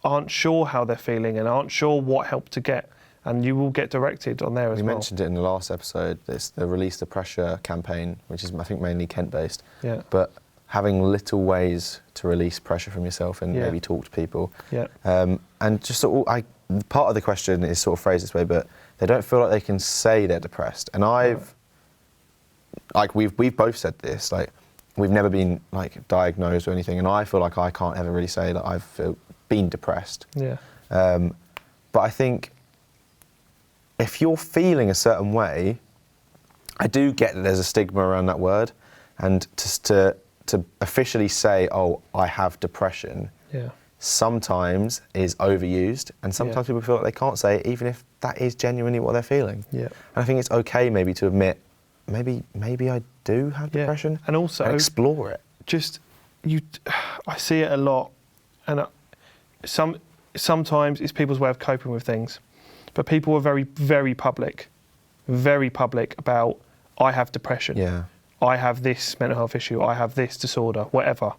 aren't sure how they're feeling and aren't sure what help to get, and you will get directed on there as well. We mentioned it in the last episode, the Release the Pressure campaign, which is, I think, mainly Kent-based. Yeah. But having little ways to release pressure from yourself and maybe talk to people. Yeah. And just part of the question is sort of phrased this way, but they don't feel like they can say they're depressed. And we've both said this, we've never been diagnosed or anything, and I feel like I can't ever really say that I've been depressed. Yeah. But I think if you're feeling a certain way, I do get that there's a stigma around that word, and just to to officially say, oh, I have depression, sometimes is overused, and sometimes people feel like they can't say it, even if that is genuinely what they're feeling. And I think it's okay maybe to admit, maybe I do have depression, and also explore it. I see it a lot, and sometimes it's people's way of coping with things, but people are very, very public about, I have depression, I have this mental health issue, I have this disorder, whatever.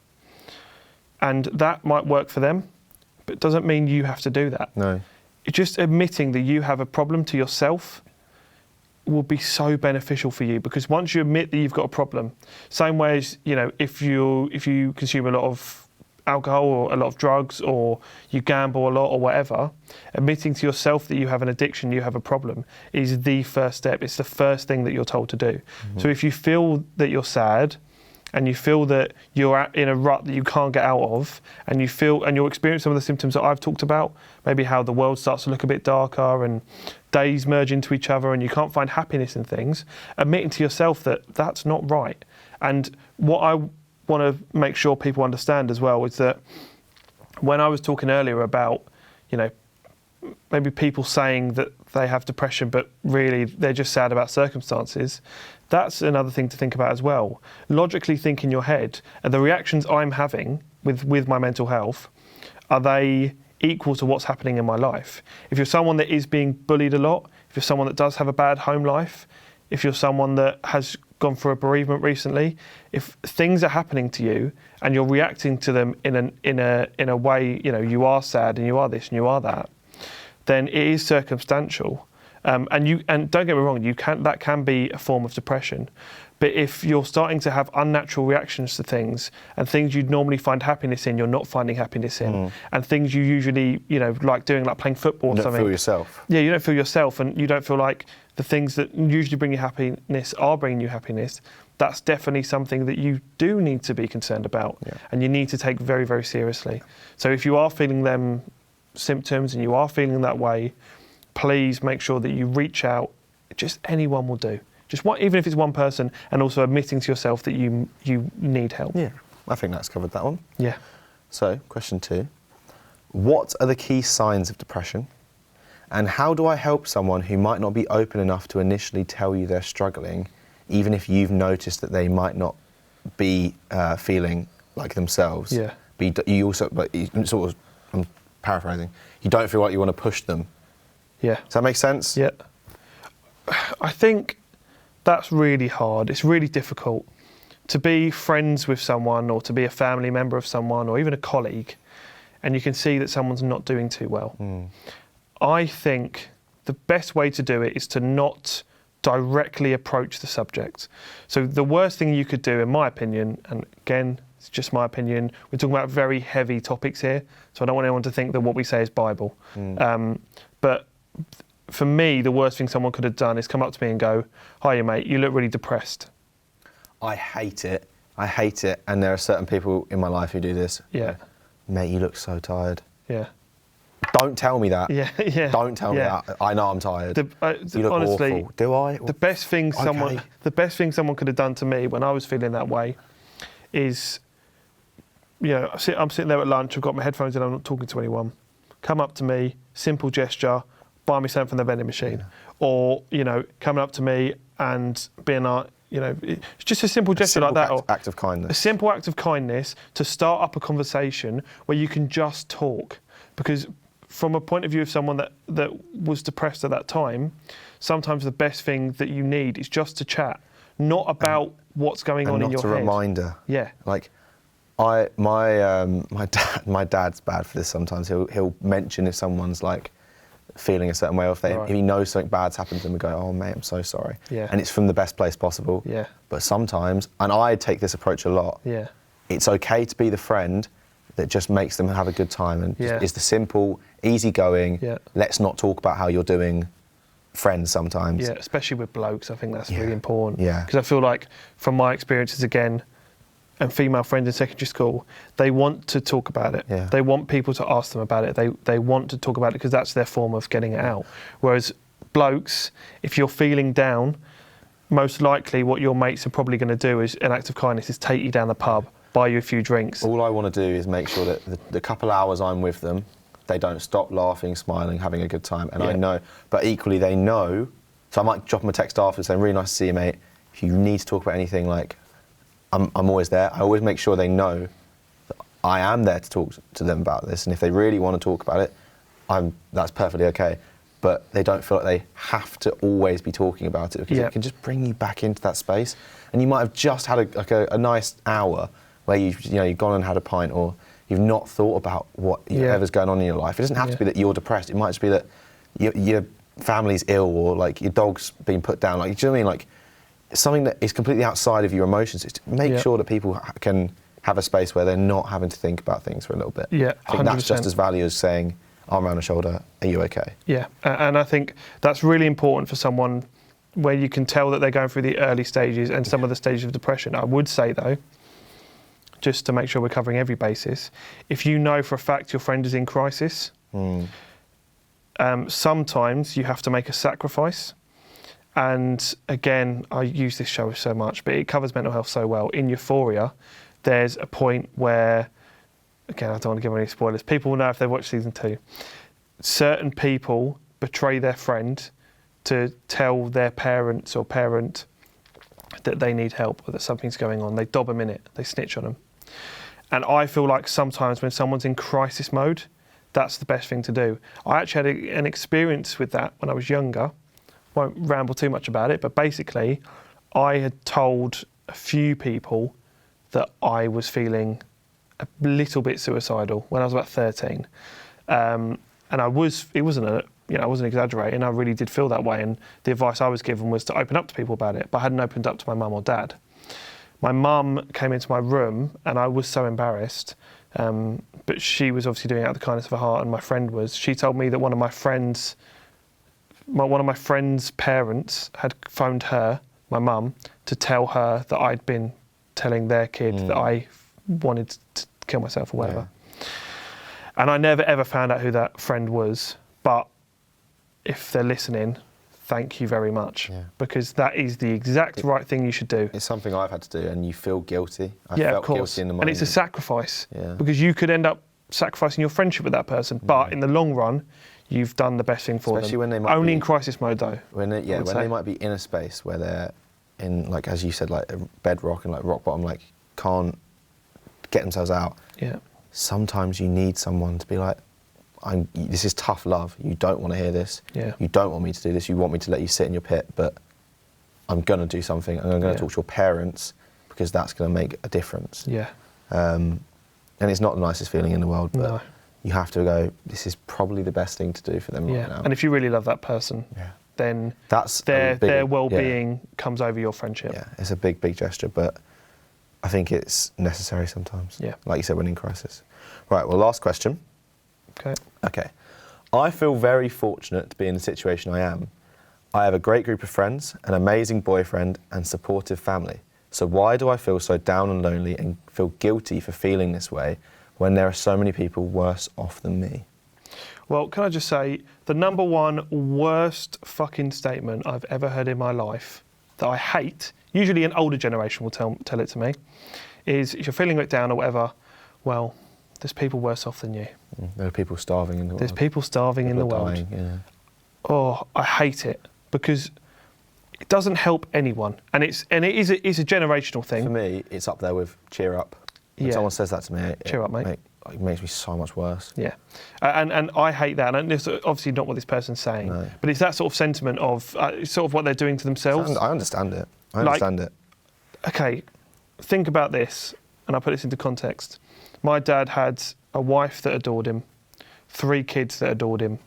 And that might work for them, but it doesn't mean you have to do that. No. Just admitting that you have a problem to yourself will be so beneficial for you, because once you admit that you've got a problem, same way as, if you consume a lot of alcohol or a lot of drugs, or you gamble a lot or whatever, admitting to yourself that you have an addiction, you have a problem, is the first step. It's the first thing that you're told to do. Mm-hmm. So if you feel that you're sad, and you feel that you're in a rut that you can't get out of, and you're experiencing some of the symptoms that I've talked about, maybe how the world starts to look a bit darker and days merge into each other and you can't find happiness in things, admitting to yourself that that's not right. And what I want to make sure people understand as well is that when I was talking earlier about, maybe people saying that they have depression, but really they're just sad about circumstances, that's another thing to think about as well. Logically think in your head, are the reactions I'm having with my mental health, are they equal to what's happening in my life? If you're someone that is being bullied a lot, if you're someone that does have a bad home life, if you're someone that has gone through a bereavement recently, if things are happening to you and you're reacting to them in a way, you are sad and you are this and you are that, then it is circumstantial. And don't get me wrong, that can be a form of depression. But if you're starting to have unnatural reactions to things, and things you'd normally find happiness in, you're not finding happiness in, and things you usually, like doing, like playing football or something. You don't feel yourself. Yeah, you don't feel yourself, and you don't feel like the things that usually bring you happiness are bringing you happiness. That's definitely something that you do need to be concerned about, and you need to take very, very seriously. So if you are feeling them symptoms and you are feeling that way, please make sure that you reach out. Just anyone will do. Even if it's one person, and also admitting to yourself that you need help. Yeah, I think that's covered that one. Yeah. So, question 2. What are the key signs of depression? And how do I help someone who might not be open enough to initially tell you they're struggling, even if you've noticed that they might not be feeling like themselves? Yeah. I'm paraphrasing, you don't feel like you want to push them. Yeah. Does that make sense? Yeah. I think that's really hard. It's really difficult to be friends with someone, or to be a family member of someone, or even a colleague, and you can see that someone's not doing too well. I think the best way to do it is to not directly approach the subject. So the worst thing you could do, in my opinion, and again, it's just my opinion, we're talking about very heavy topics here, so I don't want anyone to think that what we say is Bible. But for me, the worst thing someone could have done is come up to me and go, "Hiya, mate, you look really depressed." I hate it, and there are certain people in my life who do this. Yeah. Like, "Mate, you look so tired." Yeah. Don't tell me that. Yeah. Don't tell me that. I know I'm tired. You look honestly, awful. Do I? The best thing someone could have done to me when I was feeling that way is, I'm sitting there at lunch, I've got my headphones in, I'm not talking to anyone. Come up to me, simple gesture, buy me something from the vending machine. Or, coming up to me and being like, it's just a simple gesture like that. Act of kindness. A simple act of kindness to start up a conversation where you can just talk. Because from a point of view of someone that was depressed at that time, sometimes the best thing that you need is just to chat, not about what's going on in your head. Not a reminder. Yeah. Like, my dad's bad for this sometimes. He'll mention if someone's like feeling a certain way, or if he knows something bad's happened to them, and go, "Oh mate, I'm so sorry." Yeah. And it's from the best place possible. Yeah. But sometimes, and I take this approach a lot. Yeah. It's okay to be the friend that just makes them have a good time, and is the simple, easygoing, let's not talk about how you're doing friends sometimes. Yeah, especially with blokes, I think that's really important. Yeah. Because I feel like, from my experiences again, and female friends in secondary school, they want to talk about it. Yeah. They want people to ask them about it. They want to talk about it because that's their form of getting it out. Whereas blokes, if you're feeling down, most likely what your mates are probably going to do is an act of kindness is take you down the pub buy you a few drinks. All I want to do is make sure that the couple hours I'm with them, they don't stop laughing, smiling, having a good time. And I know, but equally they know, so I might drop them a text after saying, really nice to see you, mate. If you need to talk about anything, like, I'm always there. I always make sure they know that I am there to talk to them about this. And if they really want to talk about it, that's perfectly okay. But they don't feel like they have to always be talking about it, because it can just bring you back into that space. And you might have just had a nice hour where you've gone and had a pint, or you've not thought about whatever's going on in your life. It doesn't have to be that you're depressed. It might just be that your family's ill, or like your dog's been put down. Like, do you know what I mean? Like, something that is completely outside of your emotions. Is to make sure that people can have a space where they're not having to think about things for a little bit. Yeah, 100%. I think that's just as valuable as saying, arm around the shoulder, are you okay? Yeah, and I think that's really important for someone where you can tell that they're going through the early stages and some of the stages of depression. I would say, though, just to make sure we're covering every basis, if you know for a fact your friend is in crisis, sometimes you have to make a sacrifice. And again, I use this show so much, but it covers mental health so well. In Euphoria, there's a point where, again, I don't want to give any spoilers, people will know if they watch season 2. Certain people betray their friend to tell their parents or parent that they need help or that something's going on. They dob them in it, they snitch on them. And I feel like sometimes when someone's in crisis mode, that's the best thing to do. I actually had an experience with that when I was younger. Won't ramble too much about it, but basically I had told a few people that I was feeling a little bit suicidal when I was about 13. And I wasn't exaggerating, I really did feel that way, and the advice I was given was to open up to people about it, but I hadn't opened up to my mum or dad. My mum came into my room and I was so embarrassed, but she was obviously doing it out of the kindness of her heart, and my friend was. She told me that one of my friend's parents had phoned her, my mum, to tell her that I'd been telling their kid that I wanted to kill myself or whatever. Yeah. And I never ever found out who that friend was, but if they're listening, thank you very much, because that is the exact right thing you should do. It's something I've had to do, and you feel guilty. I felt guilty in the moment. And it's a sacrifice, because you could end up sacrificing your friendship with that person, but in the long run, you've done the best thing for them. Especially when they might only in crisis mode, though. When they might be in a space where they're in, like, as you said, like a bedrock and like rock bottom, like can't get themselves out. Yeah. Sometimes you need someone to be like, this is tough love. You don't want to hear this. Yeah. You don't want me to do this. You want me to let you sit in your pit, but I'm going to do something, and I'm going to talk to your parents, because that's going to make a difference. Yeah. And it's not the nicest feeling in the world, but you have to go, this is probably the best thing to do for them right now. And if you really love that person, then that's their well-being comes over your friendship. Yeah, it's a big, big gesture, but I think it's necessary sometimes. Yeah. Like you said, when in crisis. Right, well, last question. Okay. I feel very fortunate to be in the situation I am. I have a great group of friends, an amazing boyfriend, and supportive family. So why do I feel so down and lonely and feel guilty for feeling this way when there are so many people worse off than me? Well, can I just say, the number one worst fucking statement I've ever heard in my life that I hate, usually an older generation will tell it to me, is if you're feeling a bit down or whatever, well, there's people worse off than you. There are people starving in the world. There's people starving in the world. Dying, yeah. Oh, I hate it, because it doesn't help anyone, and it is a generational thing. For me, it's up there with cheer up. When someone says that to me, cheer up, mate. It makes me so much worse. Yeah, and I hate that, and it's obviously not what this person's saying, but it's that sort of sentiment of sort of what they're doing to themselves. I understand it. I understand it. Okay, think about this, and I'll put this into context. My dad had a wife that adored him, 3 kids that adored him.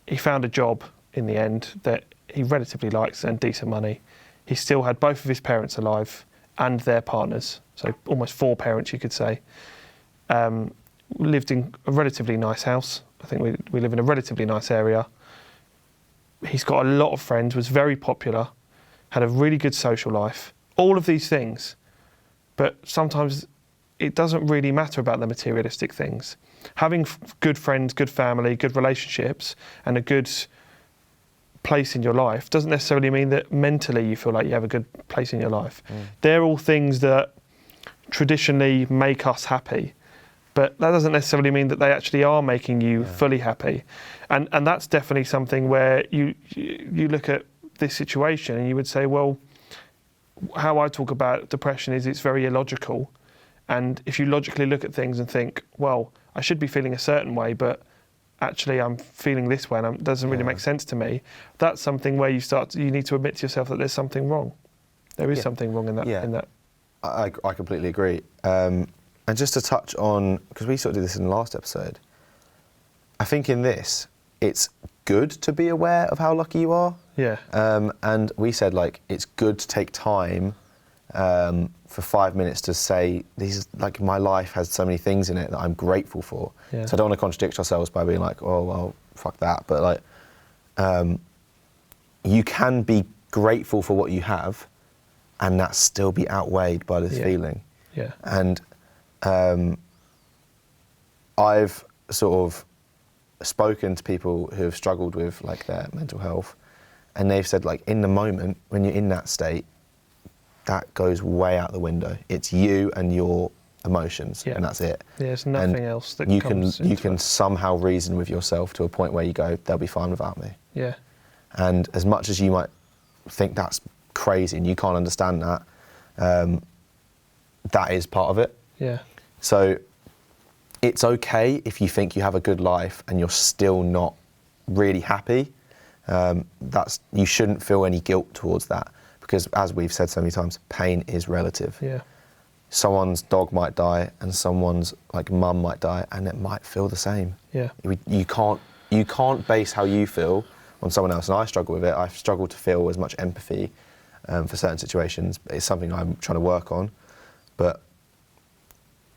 He found a job in the end that he relatively likes and decent money. He still had both of his parents alive and their partners, so almost 4 parents, you could say. Lived in a relatively nice house. I think we live in a relatively nice area. He's got a lot of friends, was very popular, had a really good social life, all of these things. But sometimes it doesn't really matter about the materialistic things. Having good friends, good family, good relationships, and a good place in your life doesn't necessarily mean that mentally you feel like you have a good place in your life. They're all things that traditionally make us happy, but that doesn't necessarily mean that they actually are making you fully happy. And that's definitely something where you look at this situation and you would say, well, how I talk about depression is it's very illogical. And if you logically look at things and think, well, I should be feeling a certain way, but actually I'm feeling this way and it doesn't really make sense to me, that's something where you need to admit to yourself that there's something wrong. There is something wrong in that. Yeah. In that. I completely agree. And just to touch on, because we sort of did this in the last episode, I think in this, it's good to be aware of how lucky you are. Yeah. And we said, like, it's good to take time for 5 minutes to say, like, my life has so many things in it that I'm grateful for. Yeah. So I don't want to contradict ourselves by being like, oh, well, fuck that. But, like, you can be grateful for what you have and that still be outweighed by this feeling. Yeah. And I've sort of spoken to people who have struggled with, like, their mental health, and they've said, like, in the moment when you're in that state, that goes way out the window. It's you and your emotions, and that's it. There's nothing else that you comes can into it. somehow reason with yourself to a point where you go, they'll be fine without me. Yeah. And as much as you might think that's crazy and you can't understand that, that is part of it. Yeah. So it's okay if you think you have a good life and you're still not really happy. You shouldn't feel any guilt towards that, because as we've said so many times, pain is relative. Yeah. Someone's dog might die and someone's, like, mum might die, and it might feel the same. Yeah. You can't base how you feel on someone else, and I struggle with it. I struggle to feel as much empathy for certain situations. It's something I'm trying to work on, but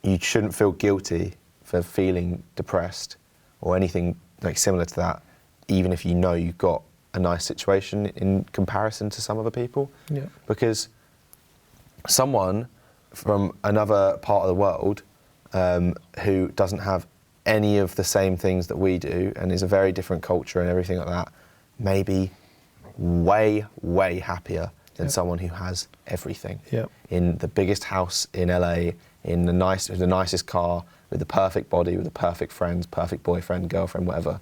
you shouldn't feel guilty for feeling depressed or anything like similar to that, even if you know you've got a nice situation in comparison to some other people. Yeah. Because someone from another part of the world who doesn't have any of the same things that we do and is a very different culture and everything like that, may be way, way happier than someone who has everything. Yeah. In the biggest house in LA, in the nicest car, with the perfect body, with the perfect friends, perfect boyfriend, girlfriend, whatever.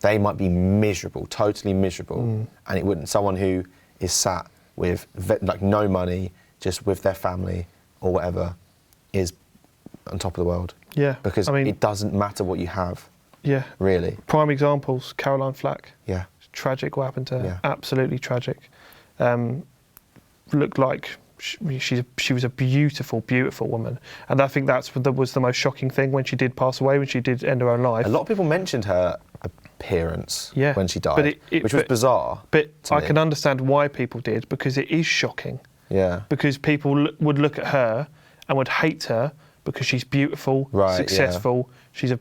They might be miserable, totally miserable. And it wouldn't. Someone who is sat with, like, no money, just with their family or whatever, is on top of the world. Yeah. Because it doesn't matter what you have. Yeah. Really. Prime examples, Caroline Flack. Yeah. Tragic what happened to her. Yeah. Absolutely tragic. Looked like she was a beautiful, beautiful woman. And I think that was the most shocking thing when she did pass away, when she did end her own life. A lot of people mentioned her appearance when she died, which was bizarre. But I can understand why people did, because it is shocking. Yeah. Because people would look at her and would hate her because she's beautiful, successful. Yeah.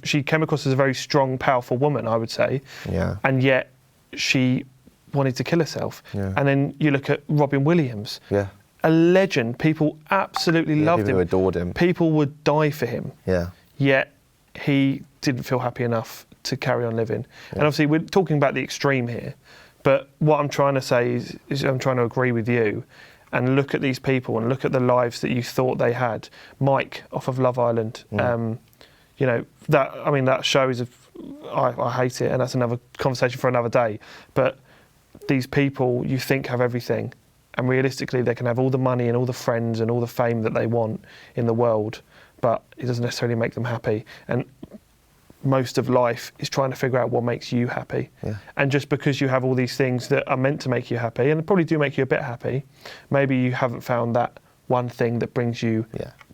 She came across as a very strong, powerful woman, I would say. Yeah. And yet she wanted to kill herself. Yeah. And then you look at Robin Williams. Yeah. A legend. People absolutely loved him. People adored him. People would die for him. Yeah. Yet he didn't feel happy enough to carry on living. Yeah. And obviously we're talking about the extreme here, but what I'm trying to say is I'm trying to agree with you and look at these people and look at the lives that you thought they had. Mike off of Love Island, you know, that show is, I hate it, and that's another conversation for another day. But these people you think have everything, and realistically they can have all the money and all the friends and all the fame that they want in the world, but it doesn't necessarily make them happy. And most of life is trying to figure out what makes you happy. Yeah. And just because you have all these things that are meant to make you happy, and probably do make you a bit happy, maybe you haven't found that one thing that brings you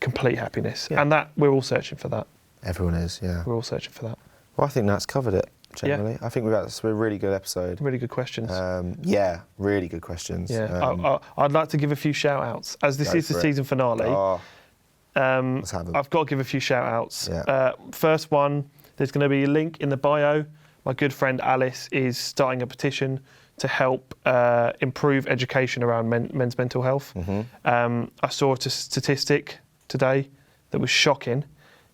complete happiness. Yeah. And that we're all searching for that. Everyone is, yeah. We're all searching for that. Well, I think that's covered it, generally. I think that's a really good episode. Really good questions. Really good questions. Yeah. I'd like to give a few shout-outs, as this is the season finale. Let's have them. I've got to give a few shout-outs. Yeah. First one, there's going to be a link in the bio. My good friend Alice is starting a petition to help improve education around men's mental health. Mm-hmm. I saw a statistic today that was shocking.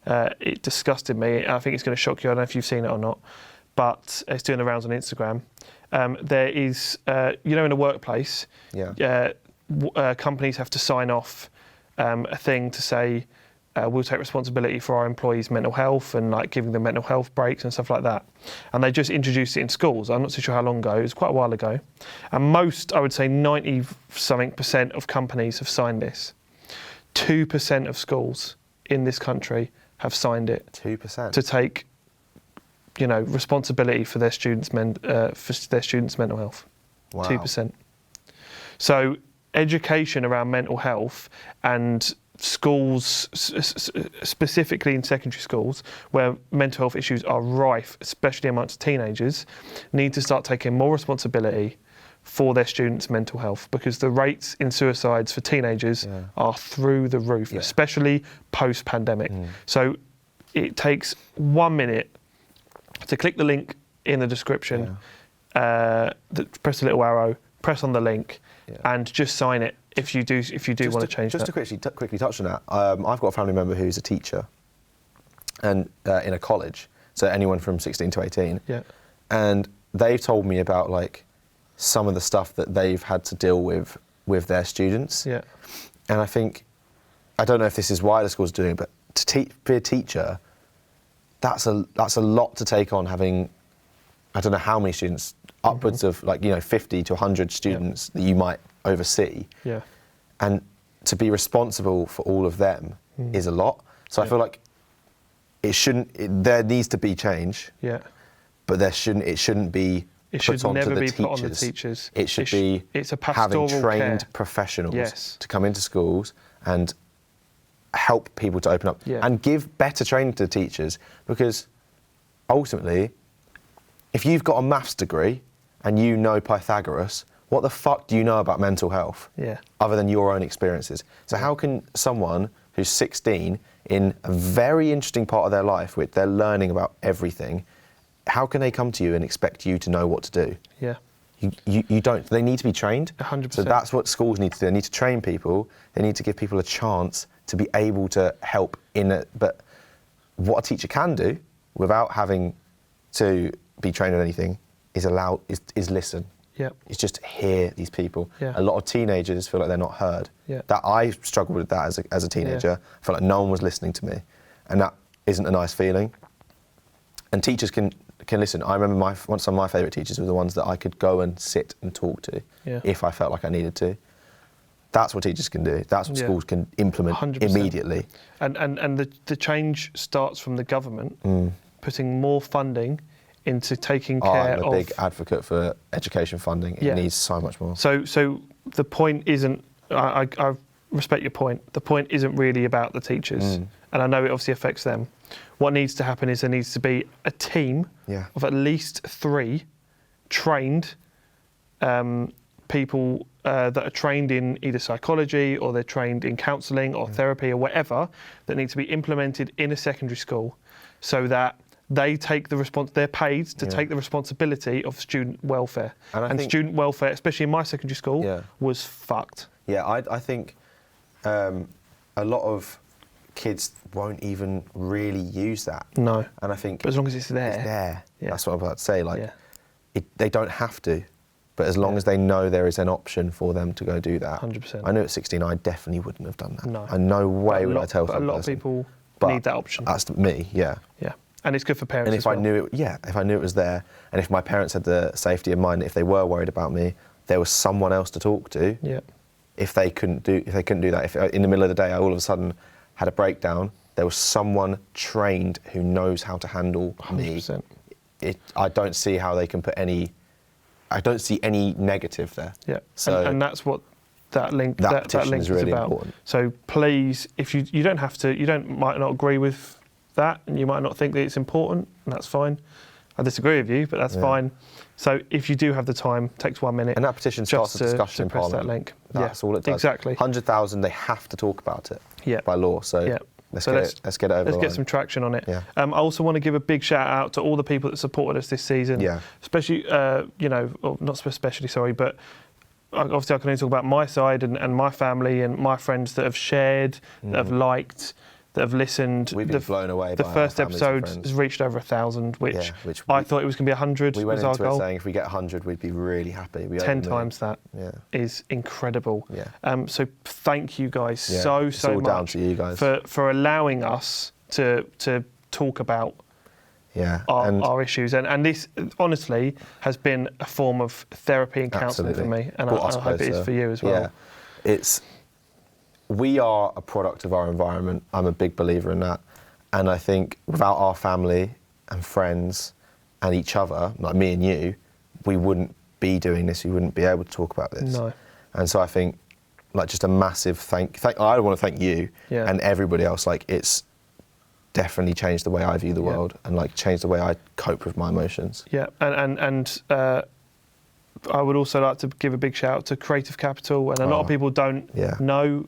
It disgusted me. I think it's going to shock you. I don't know if you've seen it or not, but it's doing the rounds on Instagram. There is, in a workplace, companies have to sign off a thing to say we'll take responsibility for our employees' mental health and like giving them mental health breaks and stuff like that. And they just introduced it in schools. I'm not too sure how long ago. It was quite a while ago. And most, I would say 90-something% of companies have signed this. 2% of schools in this country have signed it. 2%? To take, responsibility for their students' mental health. Wow. 2%. So education around mental health and schools, specifically in secondary schools, where mental health issues are rife, especially amongst teenagers, need to start taking more responsibility for their students' mental health, because the rates in suicides for teenagers are through the roof, especially post-pandemic. So it takes 1 minute to click the link in the description, press the little arrow, press on the link, and just sign it if you do want to change that. Just to quickly touch on that, I've got a family member who's a teacher and in a college, so anyone from 16 to 18. Yeah. And they've told me about like some of the stuff that they've had to deal with their students. Yeah. And I don't know if this is why the school's doing it, but to be a teacher, that's a lot to take on, having, I don't know how many students, upwards of 50 to 100 students that you might oversee. Yeah. And to be responsible for all of them is a lot. So I feel like there needs to be change. Yeah. But it shouldn't be It should never be put on the teachers. teachers. It should be it's a pastoral having trained care. professionals to come into schools and help people to open up and give better training to the teachers, because ultimately, if you've got a maths degree and you know Pythagoras, what the fuck do you know about mental health other than your own experiences? So how can someone who's 16 in a very interesting part of their life, which they're learning about everything, how can they come to you and expect you to know what to do? Yeah. You don't. They need to be trained. 100%. So that's what schools need to do. They need to train people. They need to give people a chance to be able to help in it. But what a teacher can do without having to be trained on anything is listen. Yep. It's just hear these people. Yeah. A lot of teenagers feel like they're not heard. Yeah. That I struggled with that as a teenager. Yeah. I felt like no one was listening to me, and that isn't a nice feeling. And teachers can listen. I remember some of my favourite teachers were the ones that I could go and sit and talk to if I felt like I needed to. That's what teachers can do. That's what schools can implement 100%. immediately. And the change starts from the government putting more funding into taking care of... I'm a big advocate for education funding. It needs so much more. So the point isn't... I respect your point. The point isn't really about the teachers. And I know it obviously affects them. What needs to happen is there needs to be a team of at least 3 trained people that are trained in either psychology, or they're trained in counselling or therapy or whatever, that need to be implemented in a secondary school, so that they take they're paid to take the responsibility of student welfare. And student welfare, especially in my secondary school, was fucked. Yeah, I think a lot of kids won't even really use that. No. And I think... But as long as it's there. It's there. Yeah. That's what I'm about to say. They don't have to. But as long as they know there is an option for them to go do that. 100%. I knew at 16 I definitely wouldn't have done that. No. And no way would I tell But some a lot person. of people need that option. That's me, yeah. Yeah. And it's good for parents and if as well. if I knew it was there, and if my parents had the safety in mind, if they were worried about me, there was someone else to talk to. Yeah. If they couldn't do that, if in the middle of the day I all of a sudden had a breakdown, there was someone trained who knows how to handle 100%. me. I don't see how they can put any... I don't see any negative there. Yeah, so and that's what that link is really about. Important. So please, if you don't have to, might not agree with that, and you might not think that it's important, and that's fine. I disagree with you, but that's fine. So if you do have the time, takes 1 minute. And that petition starts a discussion in press Parliament. that link. That's all it does. Exactly. 100,000, they have to talk about it by law. So let's get it over. Let's get some traction on it. Yeah. I also want to give a big shout out to all the people that supported us this season. Yeah. Especially, not especially, sorry, but obviously I can only talk about my side and my family and my friends that have shared, that have liked, that have listened. We've been blown away The by first our families and episode friends. has reached over 1,000, which I we thought it was going to be 100 went was our into it goal. saying if we get 100, we'd be really happy. 10 times that is incredible. Yeah. So thank you guys so it's all much down to you guys. for allowing us to talk about our issues. And this, honestly, has been a form of therapy and counselling for me. And I hope it is for you as well. Yeah. We are a product of our environment. I'm a big believer in that. And I think without our family and friends and each other, like me and you, we wouldn't be doing this. We wouldn't be able to talk about this. No. And so I think, like, just a massive thank. I want to thank you and everybody else. Like, it's definitely changed the way I view the world and like changed the way I cope with my emotions. Yeah, and I would also like to give a big shout out to Creative Capital, and a lot of people don't know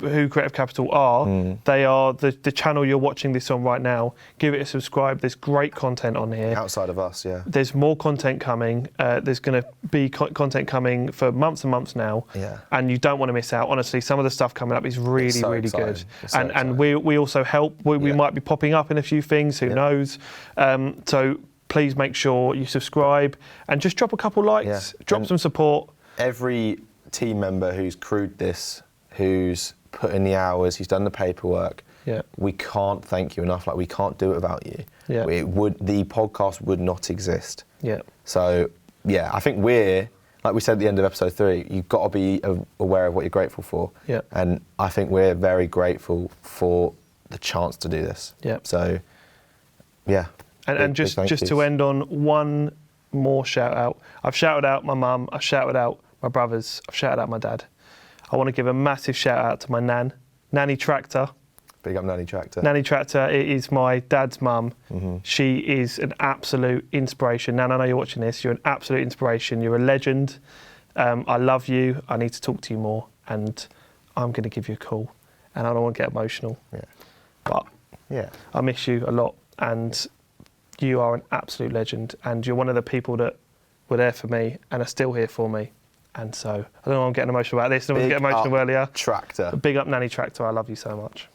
who Creative Capital are. They are the channel you're watching this on right now. Give it a subscribe. There's great content on here. Outside of us, There's more content coming. There's going to be content coming for months and months now. And you don't want to miss out. Honestly, some of the stuff coming up is really, really good. And we also help. We might be popping up in a few things. Who knows? So please make sure you subscribe and just drop a couple likes. Drop some support. Every team member who's crewed this, who's put in the hours, who's done the paperwork. We can't thank you enough. Like, we can't do it without you. The podcast would not exist. So I think like we said at the end of episode 3, you've got to be aware of what you're grateful for. And I think we're very grateful for the chance to do this. So and just to end on one more shout out. I've shouted out my mum, I've shouted out my brothers, I've shouted out my dad. I want to give a massive shout out to my Nanny Tractor. Big up Nanny Tractor. Nanny Tractor is my dad's mum. She is an absolute inspiration. Nan, I know you're watching this. You're an absolute inspiration. You're a legend. I love you. I need to talk to you more. And I'm going to give you a call. And I don't want to get emotional. But I miss you a lot. And you are an absolute legend. And you're one of the people that were there for me and are still here for me. And so, I don't know why I'm getting emotional about this. I didn't get emotional earlier. Tractor. Big up Nanny Tractor. I love you so much.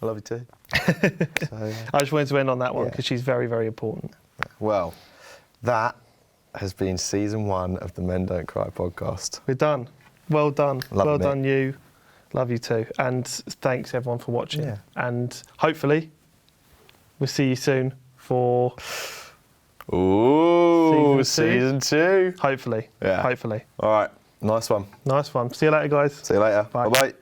I love you too. I just wanted to end on that one because she's very, very important. Well, that has been season 1 of the Men Don't Cry podcast. We're done. Well done. Well done, you. Love you too. And thanks everyone for watching. And hopefully, we'll see you soon for season 2. Hopefully. Hopefully. All right. Nice one. Nice one. See you later, guys. See you later. Bye. Bye-bye.